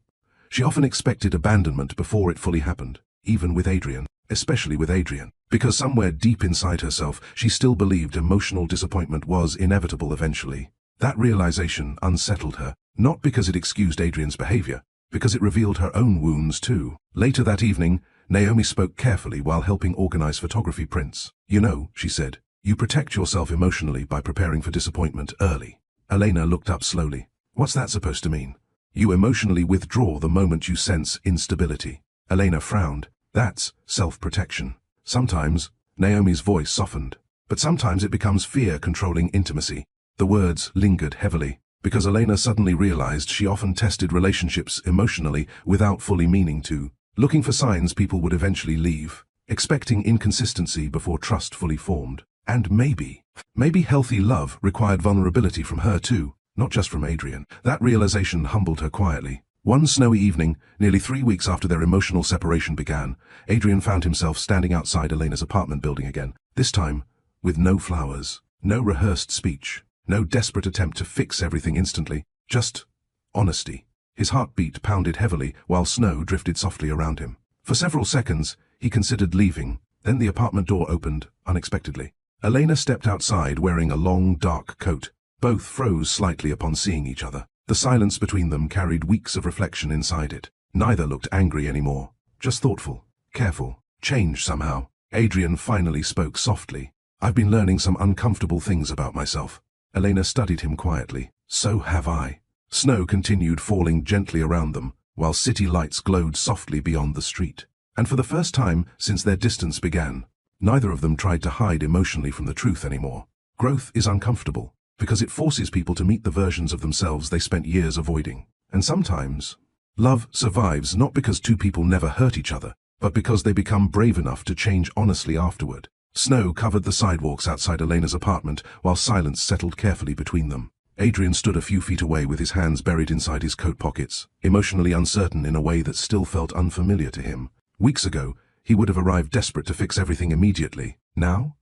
She often expected abandonment before it fully happened, even with Adrian. especially with Adrian, because somewhere deep inside herself, she still believed emotional disappointment was inevitable eventually. That realization unsettled her, not because it excused Adrian's behavior, because it revealed her own wounds too. Later that evening, Naomi spoke carefully while helping organize photography prints. "You know," she said, "you protect yourself emotionally by preparing for disappointment early." Elena looked up slowly. "What's that supposed to mean?" "You emotionally withdraw the moment you sense instability." Elena frowned. "That's self-protection." "Sometimes," Naomi's voice softened, "but sometimes it becomes fear controlling intimacy." The words lingered heavily, because Elena suddenly realized she often tested relationships emotionally without fully meaning to, looking for signs people would eventually leave, expecting inconsistency before trust fully formed. And maybe healthy love required vulnerability from her too, not just from Adrian. That realization humbled her quietly. One snowy evening, nearly 3 weeks after their emotional separation began, Adrian found himself standing outside Elena's apartment building again, this time with no flowers, no rehearsed speech, no desperate attempt to fix everything instantly, just honesty. His heartbeat pounded heavily while snow drifted softly around him. For several seconds, he considered leaving, then the apartment door opened unexpectedly. Elena stepped outside wearing a long, dark coat. Both froze slightly upon seeing each other. The silence between them carried weeks of reflection inside it. Neither looked angry anymore, just thoughtful, careful, changed somehow. Adrian finally spoke softly. "I've been learning some uncomfortable things about myself." Elena studied him quietly. "So have I." Snow continued falling gently around them, while city lights glowed softly beyond the street. And for the first time since their distance began, neither of them tried to hide emotionally from the truth anymore. Growth is uncomfortable, because it forces people to meet the versions of themselves they spent years avoiding. And sometimes, love survives not because two people never hurt each other, but because they become brave enough to change honestly afterward. Snow covered the sidewalks outside Elena's apartment, while silence settled carefully between them. Adrian stood a few feet away with his hands buried inside his coat pockets, emotionally uncertain in a way that still felt unfamiliar to him. Weeks ago, he would have arrived desperate to fix everything immediately. Now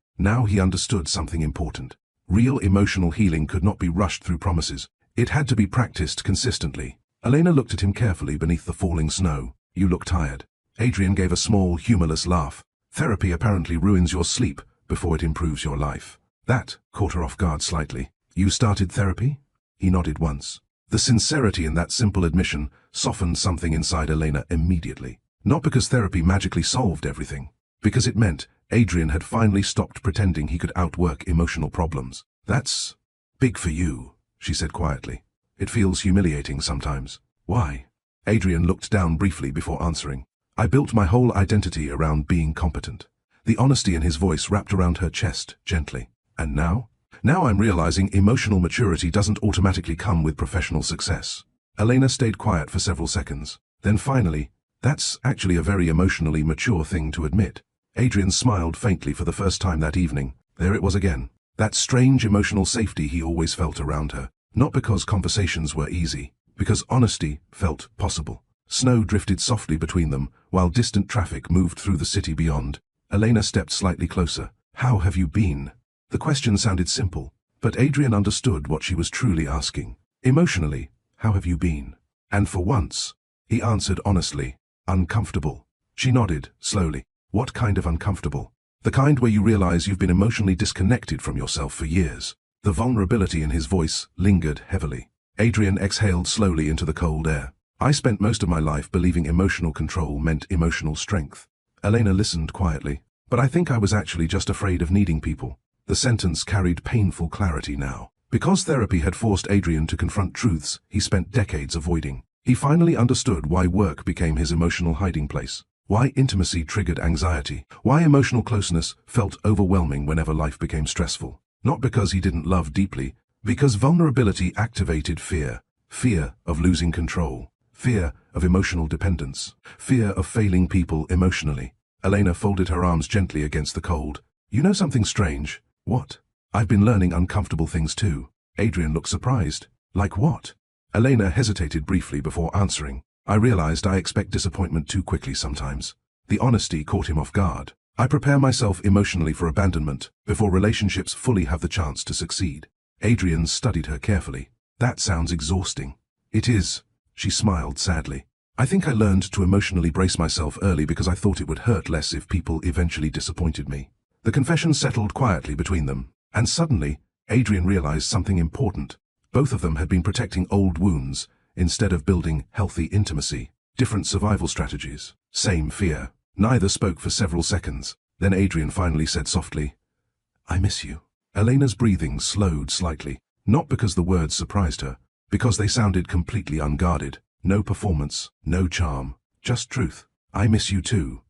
he understood something important. Real emotional healing could not be rushed through promises. It had to be practiced consistently. Elena looked at him carefully beneath the falling snow. "You look tired." Adrian gave a small, humorless laugh. "Therapy apparently ruins your sleep before it improves your life." That caught her off guard slightly. "You started therapy?" He nodded once. The sincerity in that simple admission softened something inside Elena immediately. Not because therapy magically solved everything, because it meant Adrian had finally stopped pretending he could outwork emotional problems. "That's big for you," she said quietly. "It feels humiliating sometimes." "Why?" Adrian looked down briefly before answering. "I built my whole identity around being competent." The honesty in his voice wrapped around her chest gently. "And now? Now I'm realizing emotional maturity doesn't automatically come with professional success." Elena stayed quiet for several seconds. Then finally, "That's actually a very emotionally mature thing to admit." Adrian smiled faintly for the first time that evening. There it was again. That strange emotional safety he always felt around her. Not because conversations were easy, because honesty felt possible. Snow drifted softly between them, while distant traffic moved through the city beyond. Elena stepped slightly closer. "How have you been?" The question sounded simple, but Adrian understood what she was truly asking. Emotionally, how have you been? And for once, he answered honestly, "Uncomfortable." She nodded, slowly. "What kind of uncomfortable?" "The kind where you realize you've been emotionally disconnected from yourself for years." The vulnerability in his voice lingered heavily. Adrian exhaled slowly into the cold air. "I spent most of my life believing emotional control meant emotional strength." Elena listened quietly. "But I think I was actually just afraid of needing people." The sentence carried painful clarity now. Because therapy had forced Adrian to confront truths he spent decades avoiding. He finally understood why work became his emotional hiding place. Why intimacy triggered anxiety. Why emotional closeness felt overwhelming whenever life became stressful. Not because he didn't love deeply, because vulnerability activated fear. Fear of losing control. Fear of emotional dependence. Fear of failing people emotionally. Elena folded her arms gently against the cold. "You know something strange?" "What?" "I've been learning uncomfortable things too." Adrian looked surprised. "Like what?" Elena hesitated briefly before answering. "I realized I expect disappointment too quickly sometimes." The honesty caught him off guard. "I prepare myself emotionally for abandonment before relationships fully have the chance to succeed." Adrian studied her carefully. "That sounds exhausting." "It is." She smiled sadly. I think I learned to emotionally brace myself early because I thought it would hurt less if people eventually disappointed me. The confession settled quietly between them, and suddenly, Adrian realized something important. Both of them had been protecting old wounds, instead of building healthy intimacy. Different survival strategies. Same fear. Neither spoke for several seconds. Then Adrian finally said softly, "I miss you." Elena's breathing slowed slightly, not because the words surprised her, because they sounded completely unguarded. No performance, no charm, just truth. "I miss you too,"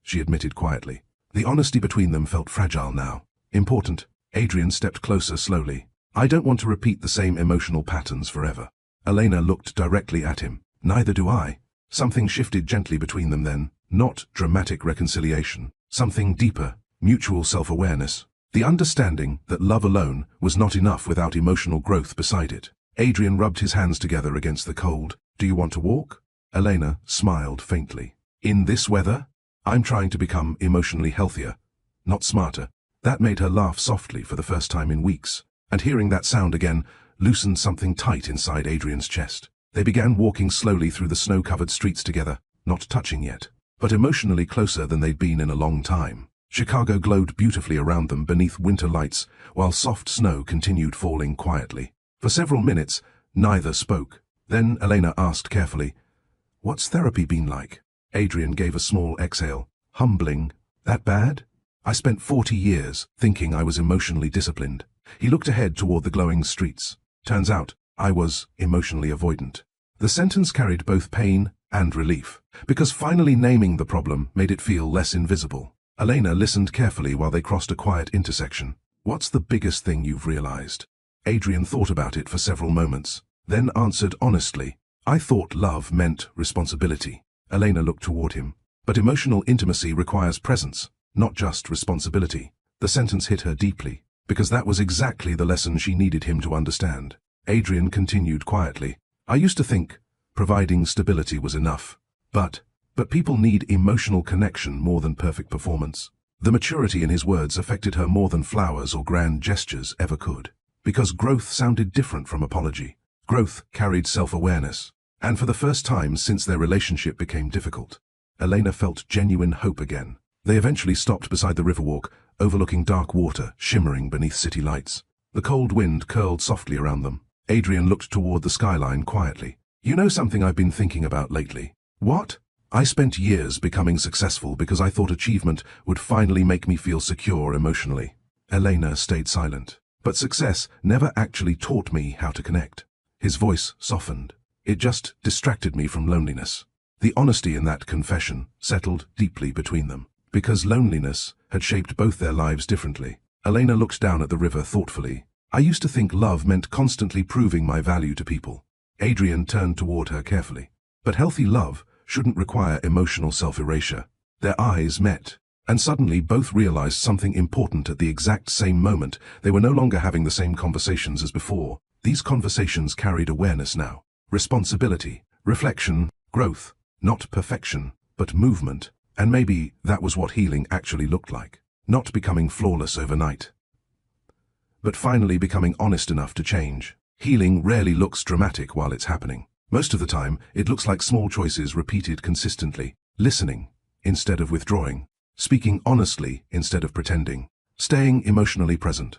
she admitted quietly. The honesty between them felt fragile now. Important. Adrian stepped closer slowly. "I don't want to repeat the same emotional patterns forever." Elena looked directly at him. "Neither do I." Something shifted gently between them then, not dramatic reconciliation. Something deeper, mutual self-awareness. The understanding that love alone was not enough without emotional growth beside it. Adrian rubbed his hands together against the cold. "Do you want to walk?" Elena smiled faintly. "In this weather? I'm trying to become emotionally healthier, not smarter." That made her laugh softly for the first time in weeks, and hearing that sound again loosened something tight inside Adrian's chest. They began walking slowly through the snow-covered streets together, not touching yet, but emotionally closer than they'd been in a long time. Chicago glowed beautifully around them beneath winter lights, while soft snow continued falling quietly. For several minutes, neither spoke. Then Elena asked carefully, "What's therapy been like?" Adrian gave a small exhale. "Humbling. That bad? I spent 40 years thinking I was emotionally disciplined." He looked ahead toward the glowing streets. "Turns out, I was emotionally avoidant." The sentence carried both pain and relief, because finally naming the problem made it feel less invisible. Elena listened carefully while they crossed a quiet intersection. "What's the biggest thing you've realized?" Adrian thought about it for several moments, then answered honestly, "I thought love meant responsibility." Elena looked toward him. "But emotional intimacy requires presence, not just responsibility." The sentence hit her deeply, because that was exactly the lesson she needed him to understand. Adrian continued quietly, "I used to think providing stability was enough. But people need emotional connection more than perfect performance." The maturity in his words affected her more than flowers or grand gestures ever could. Because growth sounded different from apology. Growth carried self-awareness. And for the first time since their relationship became difficult, Elena felt genuine hope again. They eventually stopped beside the riverwalk, overlooking dark water shimmering beneath city lights. The cold wind curled softly around them. Adrian looked toward the skyline quietly. "You know something I've been thinking about lately?" "What?" "I spent years becoming successful because I thought achievement would finally make me feel secure emotionally." Elena stayed silent. "But success never actually taught me how to connect." His voice softened. "It just distracted me from loneliness." The honesty in that confession settled deeply between them, because loneliness had shaped both their lives differently. Elena looked down at the river thoughtfully. "I used to think love meant constantly proving my value to people." Adrian turned toward her carefully. "But healthy love shouldn't require emotional self-erasure." Their eyes met, and suddenly both realized something important at the exact same moment. They were no longer having the same conversations as before. These conversations carried awareness now. Responsibility, reflection, growth. Not perfection, but movement. And maybe that was what healing actually looked like. Not becoming flawless overnight, but finally becoming honest enough to change. Healing rarely looks dramatic while it's happening. Most of the time, it looks like small choices repeated consistently. Listening instead of withdrawing. Speaking honestly instead of pretending. Staying emotionally present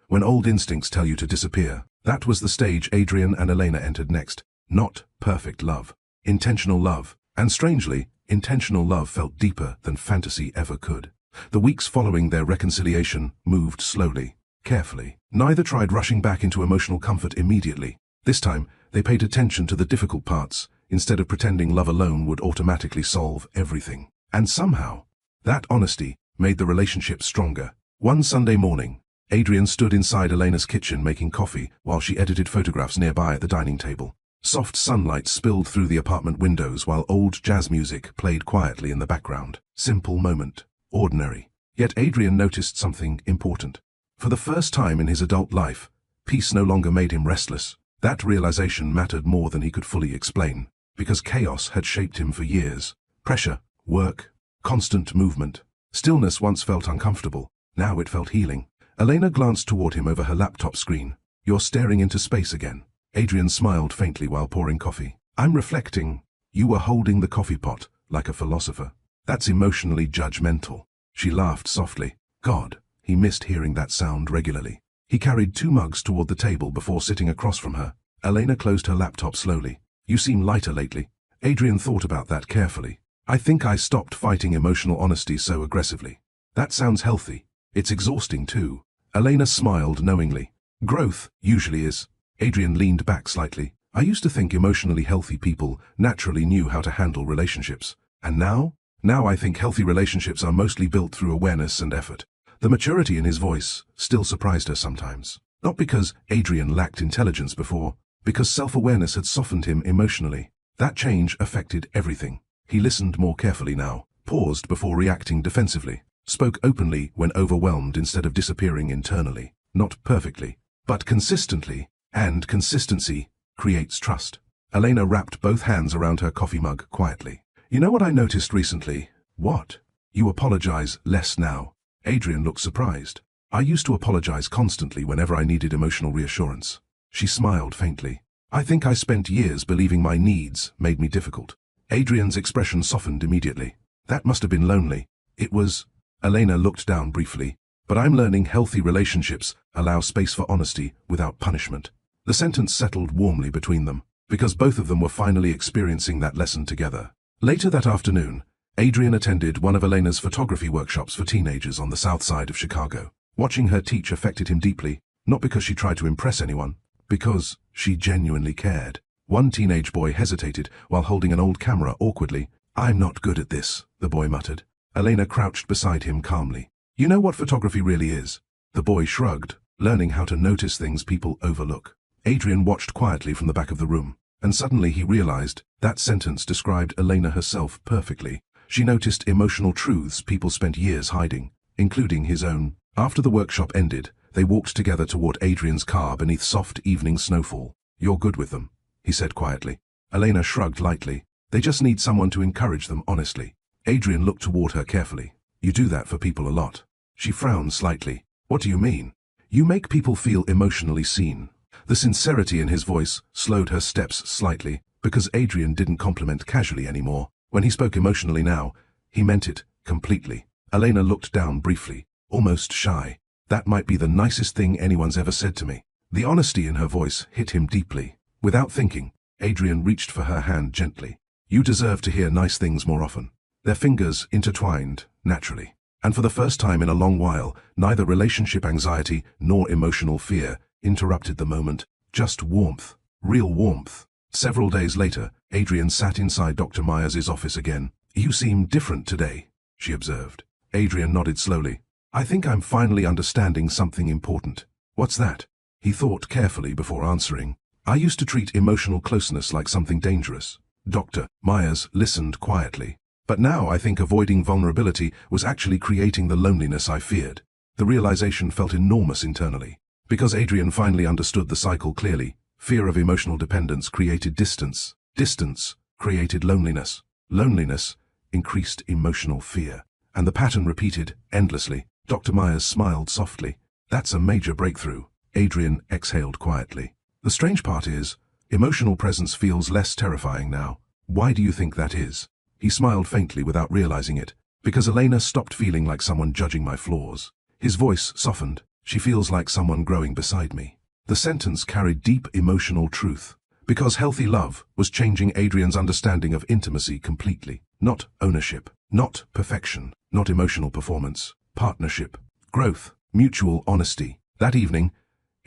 when old instincts tell you to disappear. That was the stage Adrian and Elena entered next. Not perfect love. Intentional love. And strangely, intentional love felt deeper than fantasy ever could. The weeks following their reconciliation moved slowly, carefully. Neither tried rushing back into emotional comfort immediately. This time, they paid attention to the difficult parts, instead of pretending love alone would automatically solve everything. And somehow, that honesty made the relationship stronger. One Sunday morning, Adrian stood inside Elena's kitchen making coffee while she edited photographs nearby at the dining table. Soft sunlight spilled through the apartment windows while old jazz music played quietly in the background. Simple moment. Ordinary. Yet Adrian noticed something important. For the first time in his adult life, peace no longer made him restless. That realization mattered more than he could fully explain, because chaos had shaped him for years. Pressure, work, constant movement. Stillness once felt uncomfortable. Now it felt healing. Elena glanced toward him over her laptop screen. "You're staring into space again." Adrian smiled faintly while pouring coffee. "I'm reflecting. You were holding the coffee pot, like a philosopher. That's emotionally judgmental. She laughed softly. God, he missed hearing that sound regularly. He carried 2 mugs toward the table before sitting across from her. Elena closed her laptop slowly. You seem lighter lately. Adrian thought about that carefully. I think I stopped fighting emotional honesty so aggressively. That sounds healthy. It's exhausting too. Elena smiled knowingly. Growth usually is. Adrian leaned back slightly. I used to think emotionally healthy people naturally knew how to handle relationships. And now? Now I think healthy relationships are mostly built through awareness and effort. The maturity in his voice still surprised her sometimes. Not because Adrian lacked intelligence before, because self-awareness had softened him emotionally. That change affected everything. He listened more carefully now, paused before reacting defensively, spoke openly when overwhelmed instead of disappearing internally. Not perfectly, but consistently, and consistency creates trust. Elena wrapped both hands around her coffee mug quietly. You know what I noticed recently? What? You apologize less now. Adrian looked surprised. I used to apologize constantly whenever I needed emotional reassurance. She smiled faintly. I think I spent years believing my needs made me difficult. Adrian's expression softened immediately. That must have been lonely. It was. Elena looked down briefly. But I'm learning healthy relationships allow space for honesty without punishment. The sentence settled warmly between them, because both of them were finally experiencing that lesson together. Later that afternoon, Adrian attended one of Elena's photography workshops for teenagers on the south side of Chicago. Watching her teach affected him deeply, not because she tried to impress anyone, because she genuinely cared. One teenage boy hesitated while holding an old camera awkwardly. I'm not good at this, the boy muttered. Elena crouched beside him calmly. You know what photography really is? The boy shrugged, learning how to notice things people overlook. Adrian watched quietly from the back of the room, and suddenly he realized that sentence described Elena herself perfectly. She noticed emotional truths people spent years hiding, including his own. After the workshop ended, they walked together toward Adrian's car beneath soft evening snowfall. You're good with them, he said quietly. Elena shrugged lightly. They just need someone to encourage them honestly. Adrian looked toward her carefully. You do that for people a lot. She frowned slightly. What do you mean? You make people feel emotionally seen. The sincerity in his voice slowed her steps slightly, because Adrian didn't compliment casually anymore. When he spoke emotionally now, he meant it completely. Elena looked down briefly, almost shy. That might be the nicest thing anyone's ever said to me. The honesty in her voice hit him deeply. Without thinking, Adrian reached for her hand gently. You deserve to hear nice things more often. Their fingers intertwined, naturally. And for the first time in a long while, neither relationship anxiety nor emotional fear interrupted the moment. Just warmth. Real warmth. Several days later, Adrian sat inside Dr. Myers' office again. You seem different today, she observed. Adrian nodded slowly. I think I'm finally understanding something important. What's that? He thought carefully before answering. I used to treat emotional closeness like something dangerous. Dr. Myers listened quietly. But now I think avoiding vulnerability was actually creating the loneliness I feared. The realization felt enormous internally. Because Adrian finally understood the cycle clearly, fear of emotional dependence created distance. Distance created loneliness. Loneliness increased emotional fear. And the pattern repeated endlessly. Dr. Myers smiled softly. That's a major breakthrough. Adrian exhaled quietly. The strange part is, emotional presence feels less terrifying now. Why do you think that is? He smiled faintly without realizing it. Because Elena stopped feeling like someone judging my flaws. His voice softened. She feels like someone growing beside me. The sentence carried deep emotional truth. Because healthy love was changing Adrian's understanding of intimacy completely. Not ownership. Not perfection. Not emotional performance. Partnership. Growth. Mutual honesty. That evening,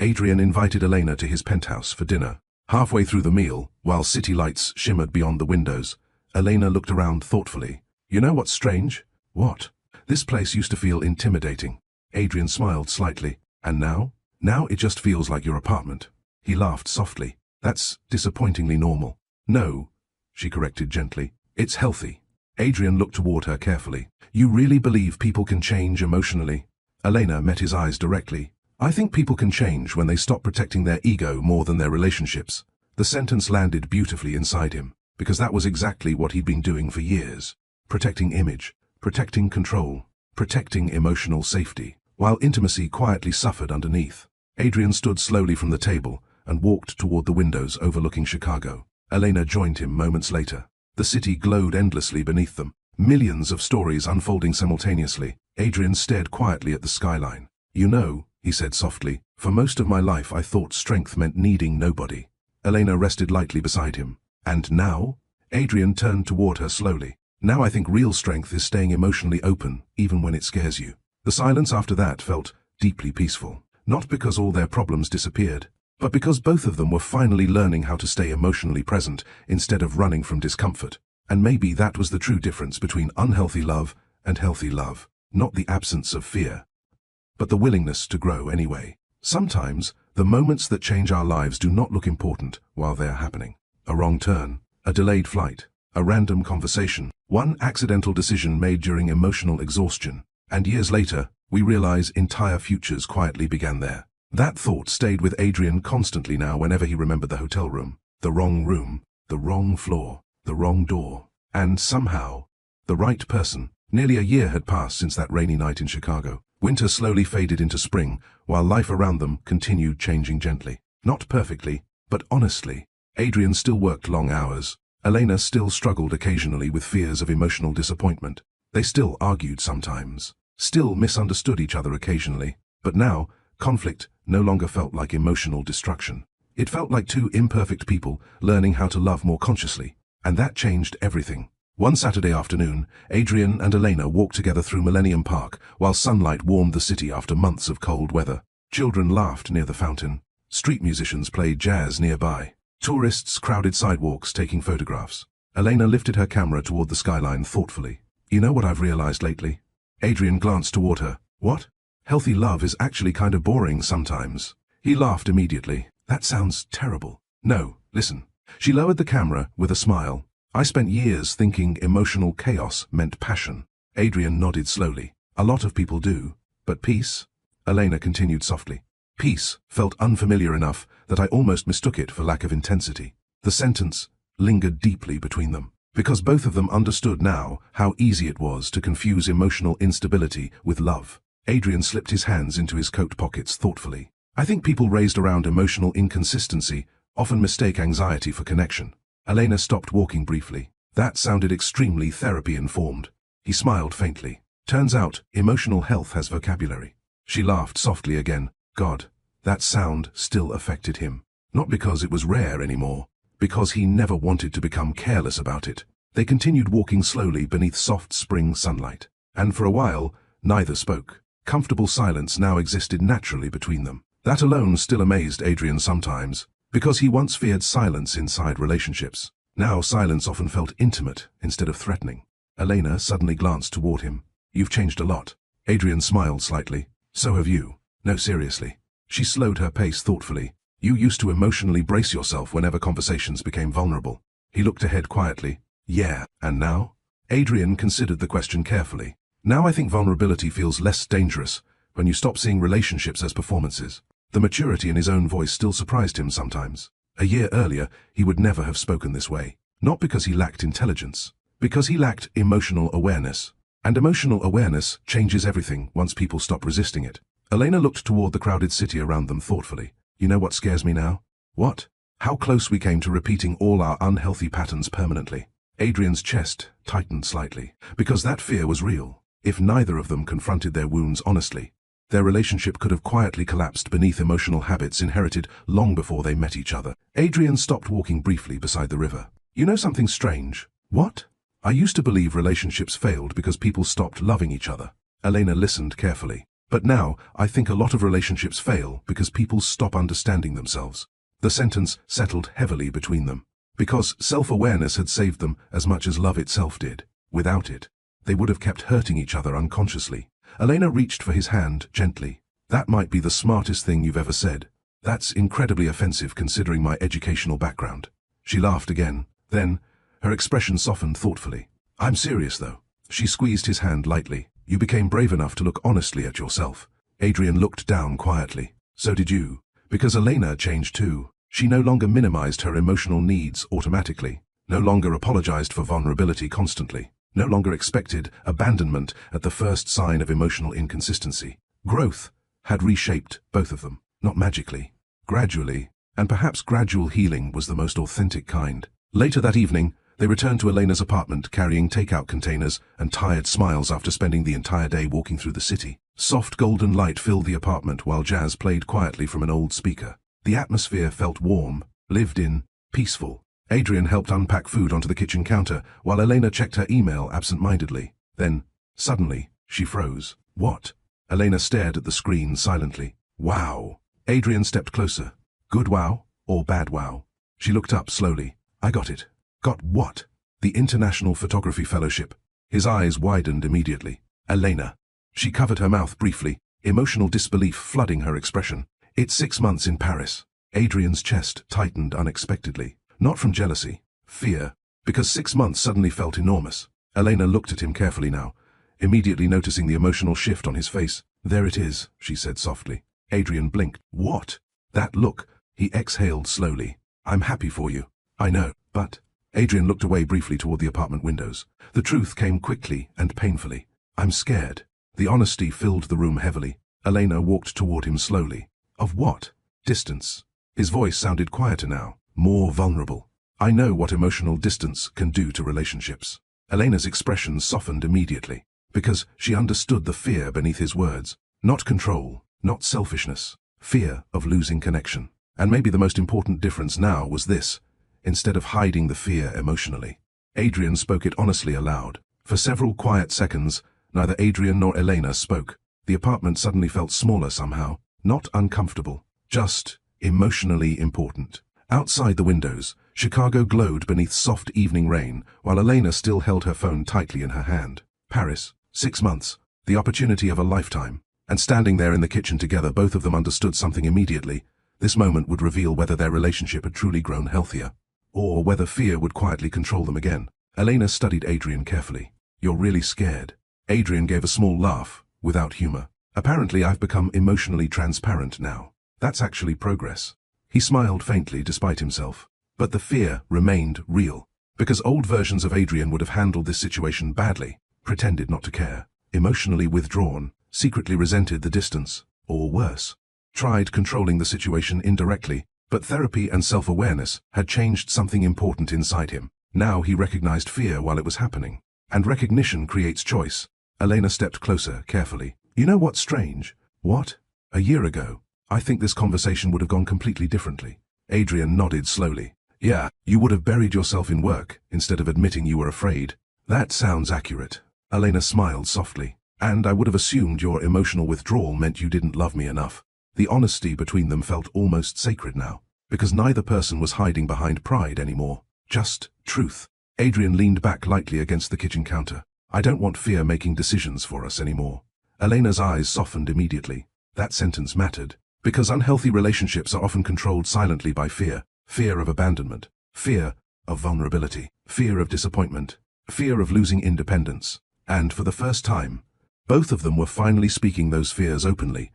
Adrian invited Elena to his penthouse for dinner. Halfway through the meal, while city lights shimmered beyond the windows, Elena looked around thoughtfully. You know what's strange? What? This place used to feel intimidating. Adrian smiled slightly. And now? Now it just feels like your apartment. He laughed softly. That's disappointingly normal. No, she corrected gently. It's healthy. Adrian looked toward her carefully. You really believe people can change emotionally? Elena met his eyes directly. I think people can change when they stop protecting their ego more than their relationships. The sentence landed beautifully inside him, because that was exactly what he'd been doing for years. Protecting image, protecting control, protecting emotional safety, while intimacy quietly suffered underneath. Adrian stood slowly from the table and walked toward the windows overlooking Chicago. Elena joined him moments later. The city glowed endlessly beneath them, millions of stories unfolding simultaneously. Adrian stared quietly at the skyline. "You know," he said softly, "for most of my life I thought strength meant needing nobody." Elena rested lightly beside him. "And now?" Adrian turned toward her slowly. "Now I think real strength is staying emotionally open, even when it scares you." The silence after that felt deeply peaceful. Not because all their problems disappeared, but because both of them were finally learning how to stay emotionally present instead of running from discomfort. And maybe that was the true difference between unhealthy love and healthy love. Not the absence of fear, but the willingness to grow anyway. Sometimes, the moments that change our lives do not look important while they are happening. A wrong turn, a delayed flight, a random conversation, one accidental decision made during emotional exhaustion, and years later, we realize entire futures quietly began there. That thought stayed with Adrian constantly now whenever he remembered the hotel room, the wrong floor, the wrong door, and somehow, the right person. Nearly a year had passed since that rainy night in Chicago. Winter slowly faded into spring, while life around them continued changing gently. Not perfectly, but honestly. Adrian still worked long hours. Elena still struggled occasionally with fears of emotional disappointment. They still argued sometimes, still misunderstood each other occasionally. But now, conflict no longer felt like emotional destruction. It felt like two imperfect people learning how to love more consciously. And that changed everything. One Saturday afternoon, Adrian and Elena walked together through Millennium Park while sunlight warmed the city after months of cold weather. Children laughed near the fountain. Street musicians played jazz nearby. Tourists crowded sidewalks taking photographs. Elena lifted her camera toward the skyline thoughtfully. "You know what I've realized lately?" Adrian glanced toward her. "What?" "Healthy love is actually kind of boring sometimes." He laughed immediately. "That sounds terrible." "No, listen." She lowered the camera with a smile. "I spent years thinking emotional chaos meant passion." Adrian nodded slowly. "A lot of people do. But peace?" Elena continued softly. "Peace felt unfamiliar enough that I almost mistook it for lack of intensity." The sentence lingered deeply between them, because both of them understood now how easy it was to confuse emotional instability with love. Adrian slipped his hands into his coat pockets thoughtfully. "I think people raised around emotional inconsistency often mistake anxiety for connection." Elena stopped walking briefly. "That sounded extremely therapy-informed." He smiled faintly. "Turns out, emotional health has vocabulary." She laughed softly again. God, that sound still affected him. Not because it was rare anymore, because he never wanted to become careless about it. They continued walking slowly beneath soft spring sunlight. And for a while, neither spoke. Comfortable silence now existed naturally between them. That alone still amazed Adrian sometimes, because he once feared silence inside relationships. Now silence often felt intimate instead of threatening. Elena suddenly glanced toward him. "You've changed a lot." Adrian smiled slightly. "So have you." "No, seriously." She slowed her pace thoughtfully. "You used to emotionally brace yourself whenever conversations became vulnerable." He looked ahead quietly. "Yeah, and now?" Adrian considered the question carefully. "Now I think vulnerability feels less dangerous when you stop seeing relationships as performances." The maturity in his own voice still surprised him sometimes. A year earlier, he would never have spoken this way. Not because he lacked intelligence, because he lacked emotional awareness. And emotional awareness changes everything once people stop resisting it. Elena looked toward the crowded city around them thoughtfully. "You know what scares me now?" "What?" "How close we came to repeating all our unhealthy patterns permanently." Adrian's chest tightened slightly, because that fear was real. If neither of them confronted their wounds honestly, their relationship could have quietly collapsed beneath emotional habits inherited long before they met each other. Adrian stopped walking briefly beside the river. "You know something strange?" "What?" "I used to believe relationships failed because people stopped loving each other." Elena listened carefully. "But now, I think a lot of relationships fail because people stop understanding themselves." The sentence settled heavily between them. Because self-awareness had saved them as much as love itself did. Without it, they would have kept hurting each other unconsciously. Elena reached for his hand gently. "That might be the smartest thing you've ever said. That's incredibly offensive considering my educational background." She laughed again. Then, her expression softened thoughtfully. "I'm serious though." She squeezed his hand lightly. "You became brave enough to look honestly at yourself." Adrian looked down quietly. "So did you." Because Elena changed too. She no longer minimized her emotional needs automatically, no longer apologized for vulnerability constantly, no longer expected abandonment at the first sign of emotional inconsistency. Growth had reshaped both of them, not magically, gradually, and perhaps gradual healing was the most authentic kind. Later that evening, They returned to Elena's apartment carrying takeout containers and tired smiles after spending the entire day walking through the city. Soft golden light filled the apartment while jazz played quietly from an old speaker. The atmosphere felt warm, lived in, peaceful. Adrian helped unpack food onto the kitchen counter while Elena checked her email absent-mindedly. Then, suddenly, she froze. What? Elena stared at the screen silently. Wow. Adrian stepped closer. Good wow or bad wow? She looked up slowly. I got it. Got what? The International Photography Fellowship. His eyes widened immediately. Elena. She covered her mouth briefly, emotional disbelief flooding her expression. It's 6 months in Paris. Adrian's chest tightened unexpectedly. Not from jealousy, fear, because 6 months suddenly felt enormous. Elena looked at him carefully now, immediately noticing the emotional shift on his face. There it is, she said softly. Adrian blinked. What? That look. He exhaled slowly. I'm happy for you. I know, but... Adrian looked away briefly toward the apartment windows. The truth came quickly and painfully. I'm scared. The honesty filled the room heavily. Elena walked toward him slowly. Of what? Distance. His voice sounded quieter now, more vulnerable. I know what emotional distance can do to relationships. Elena's expression softened immediately, because she understood the fear beneath his words. Not control, not selfishness. Fear of losing connection. And maybe the most important difference now was this. Instead of hiding the fear emotionally, Adrian spoke it honestly aloud. For several quiet seconds, neither Adrian nor Elena spoke. The apartment suddenly felt smaller somehow, not uncomfortable, just emotionally important. Outside the windows, Chicago glowed beneath soft evening rain, while Elena still held her phone tightly in her hand. Paris, 6 months, the opportunity of a lifetime. And standing there in the kitchen together, both of them understood something immediately. This moment would reveal whether their relationship had truly grown healthier, or whether fear would quietly control them again. Elena studied Adrian carefully. You're really scared. Adrian gave a small laugh, without humor. Apparently I've become emotionally transparent now. That's actually progress. He smiled faintly despite himself. But the fear remained real, because old versions of Adrian would have handled this situation badly, pretended not to care, emotionally withdrawn, secretly resented the distance, or worse, tried controlling the situation indirectly. But therapy and self-awareness had changed something important inside him. Now he recognized fear while it was happening. And recognition creates choice. Elena stepped closer, carefully. You know what's strange? What? A year ago, I think this conversation would have gone completely differently. Adrian nodded slowly. Yeah, you would have buried yourself in work, instead of admitting you were afraid. That sounds accurate. Elena smiled softly. And I would have assumed your emotional withdrawal meant you didn't love me enough. The honesty between them felt almost sacred now, because neither person was hiding behind pride anymore. Just truth. Adrian leaned back lightly against the kitchen counter. I don't want fear making decisions for us anymore. Elena's eyes softened immediately. That sentence mattered, because unhealthy relationships are often controlled silently by fear. Fear of abandonment, fear of vulnerability, fear of disappointment, fear of losing independence. And for the first time, both of them were finally speaking those fears openly,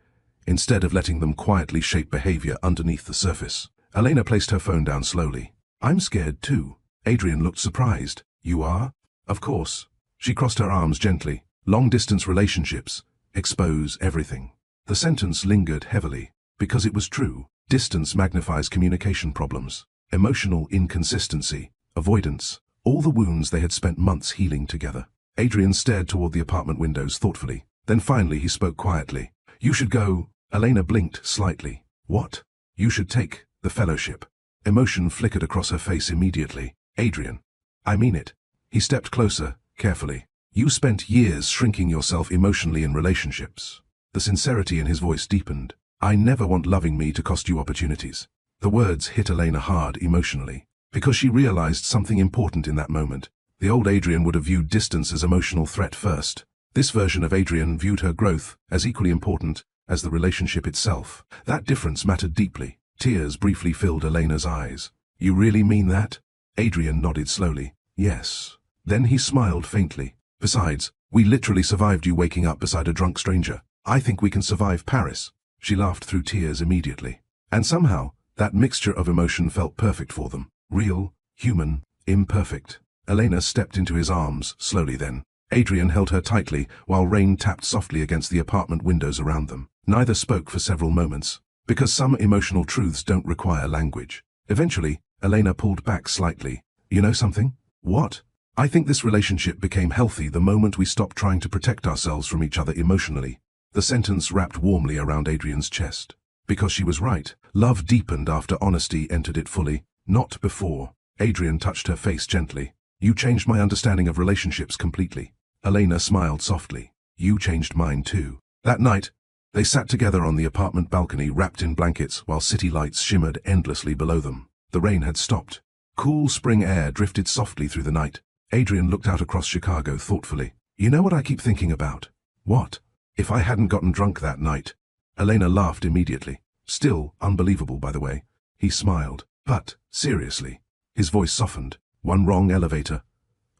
instead of letting them quietly shape behavior underneath the surface. Elena placed her phone down slowly. I'm scared too. Adrian looked surprised. You are? Of course. She crossed her arms gently. Long-distance relationships expose everything. The sentence lingered heavily, because it was true. Distance magnifies communication problems, emotional inconsistency, avoidance, all the wounds they had spent months healing together. Adrian stared toward the apartment windows thoughtfully. Then finally he spoke quietly. You should go. Elena blinked slightly. What? You should take the fellowship. Emotion flickered across her face immediately. Adrian. I mean it. He stepped closer, carefully. You spent years shrinking yourself emotionally in relationships. The sincerity in his voice deepened. I never want loving me to cost you opportunities. The words hit Elena hard emotionally, because she realized something important in that moment. The old Adrian would have viewed distance as emotional threat first. This version of Adrian viewed her growth as equally important as the relationship itself. That difference mattered deeply. Tears briefly filled Elena's eyes. You really mean that? Adrian nodded slowly. Yes. Then he smiled faintly. Besides, we literally survived you waking up beside a drunk stranger. I think we can survive Paris. She laughed through tears immediately. And somehow, that mixture of emotion felt perfect for them. Real, human, imperfect. Elena stepped into his arms, slowly then. Adrian held her tightly, while rain tapped softly against the apartment windows around them. Neither spoke for several moments, because some emotional truths don't require language. Eventually, Elena pulled back slightly. You know something? What? I think this relationship became healthy the moment we stopped trying to protect ourselves from each other emotionally. The sentence wrapped warmly around Adrian's chest. Because she was right, love deepened after honesty entered it fully, not before. Adrian touched her face gently. You changed my understanding of relationships completely. Elena smiled softly. You changed mine too. That night, they sat together on the apartment balcony wrapped in blankets while city lights shimmered endlessly below them. The rain had stopped. Cool spring air drifted softly through the night. Adrian looked out across Chicago thoughtfully. You know what I keep thinking about? What? If I hadn't gotten drunk that night. Elena laughed immediately. Still unbelievable, by the way. He smiled. But, seriously. His voice softened. One wrong elevator.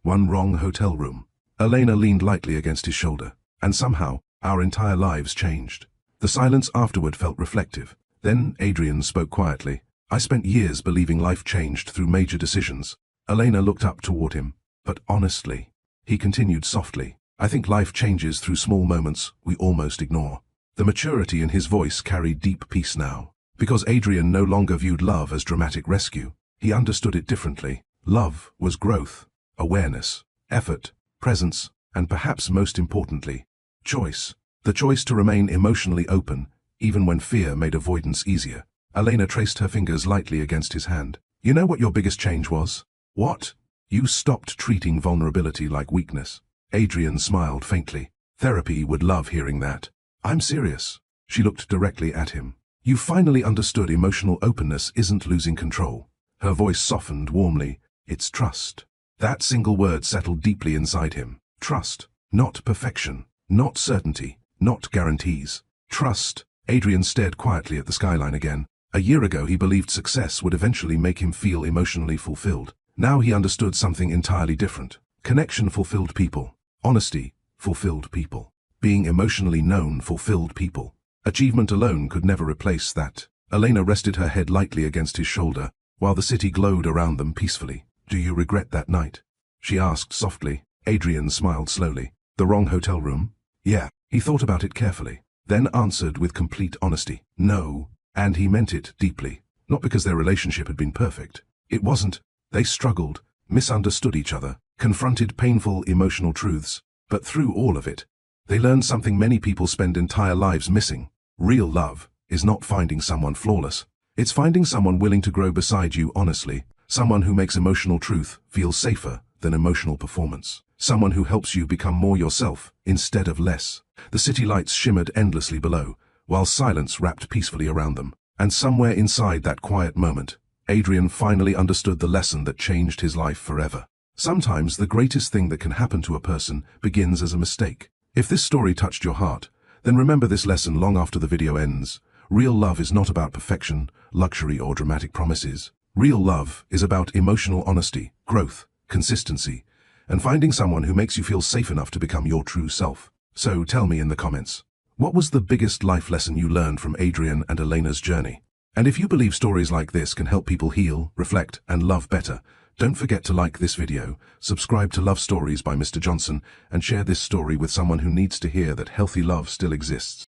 One wrong hotel room. Elena leaned lightly against his shoulder. And somehow, our entire lives changed. The silence afterward felt reflective. Then Adrian spoke quietly. I spent years believing life changed through major decisions. Elena looked up toward him. But honestly, he continued softly, I think life changes through small moments we almost ignore. The maturity in his voice carried deep peace now. Because Adrian no longer viewed love as dramatic rescue. He understood it differently. Love was growth, awareness, effort, presence, and perhaps most importantly, choice. The choice to remain emotionally open, even when fear made avoidance easier. Elena traced her fingers lightly against his hand. You know what your biggest change was? What? You stopped treating vulnerability like weakness. Adrian smiled faintly. Therapy would love hearing that. I'm serious. She looked directly at him. You finally understood emotional openness isn't losing control. Her voice softened warmly. It's trust. That single word settled deeply inside him. Trust. Not perfection. Not certainty. Not guarantees. Trust. Adrian stared quietly at the skyline again. A year ago he believed success would eventually make him feel emotionally fulfilled. Now he understood something entirely different. Connection fulfilled people. Honesty fulfilled people. Being emotionally known fulfilled people. Achievement alone could never replace that. Elena rested her head lightly against his shoulder, while the city glowed around them peacefully. Do you regret that night? She asked softly. Adrian smiled slowly. The wrong hotel room? Yeah. He thought about it carefully, then answered with complete honesty. No. And he meant it deeply. Not because their relationship had been perfect. It wasn't. They struggled, misunderstood each other, confronted painful emotional truths. But through all of it, they learned something many people spend entire lives missing. Real love is not finding someone flawless. It's finding someone willing to grow beside you honestly. Someone who makes emotional truth feel safer than emotional performance. Someone who helps you become more yourself instead of less. The city lights shimmered endlessly below, while silence wrapped peacefully around them. And somewhere inside that quiet moment, Adrian finally understood the lesson that changed his life forever. Sometimes the greatest thing that can happen to a person begins as a mistake. If this story touched your heart, then remember this lesson long after the video ends. Real love is not about perfection, luxury, or dramatic promises. Real love is about emotional honesty, growth, consistency, and finding someone who makes you feel safe enough to become your true self. So tell me in the comments, what was the biggest life lesson you learned from Adrian and Elena's journey? And if you believe stories like this can help people heal, reflect, and love better, don't forget to like this video, subscribe to Love Stories by Mr. Johnson, and share this story with someone who needs to hear that healthy love still exists.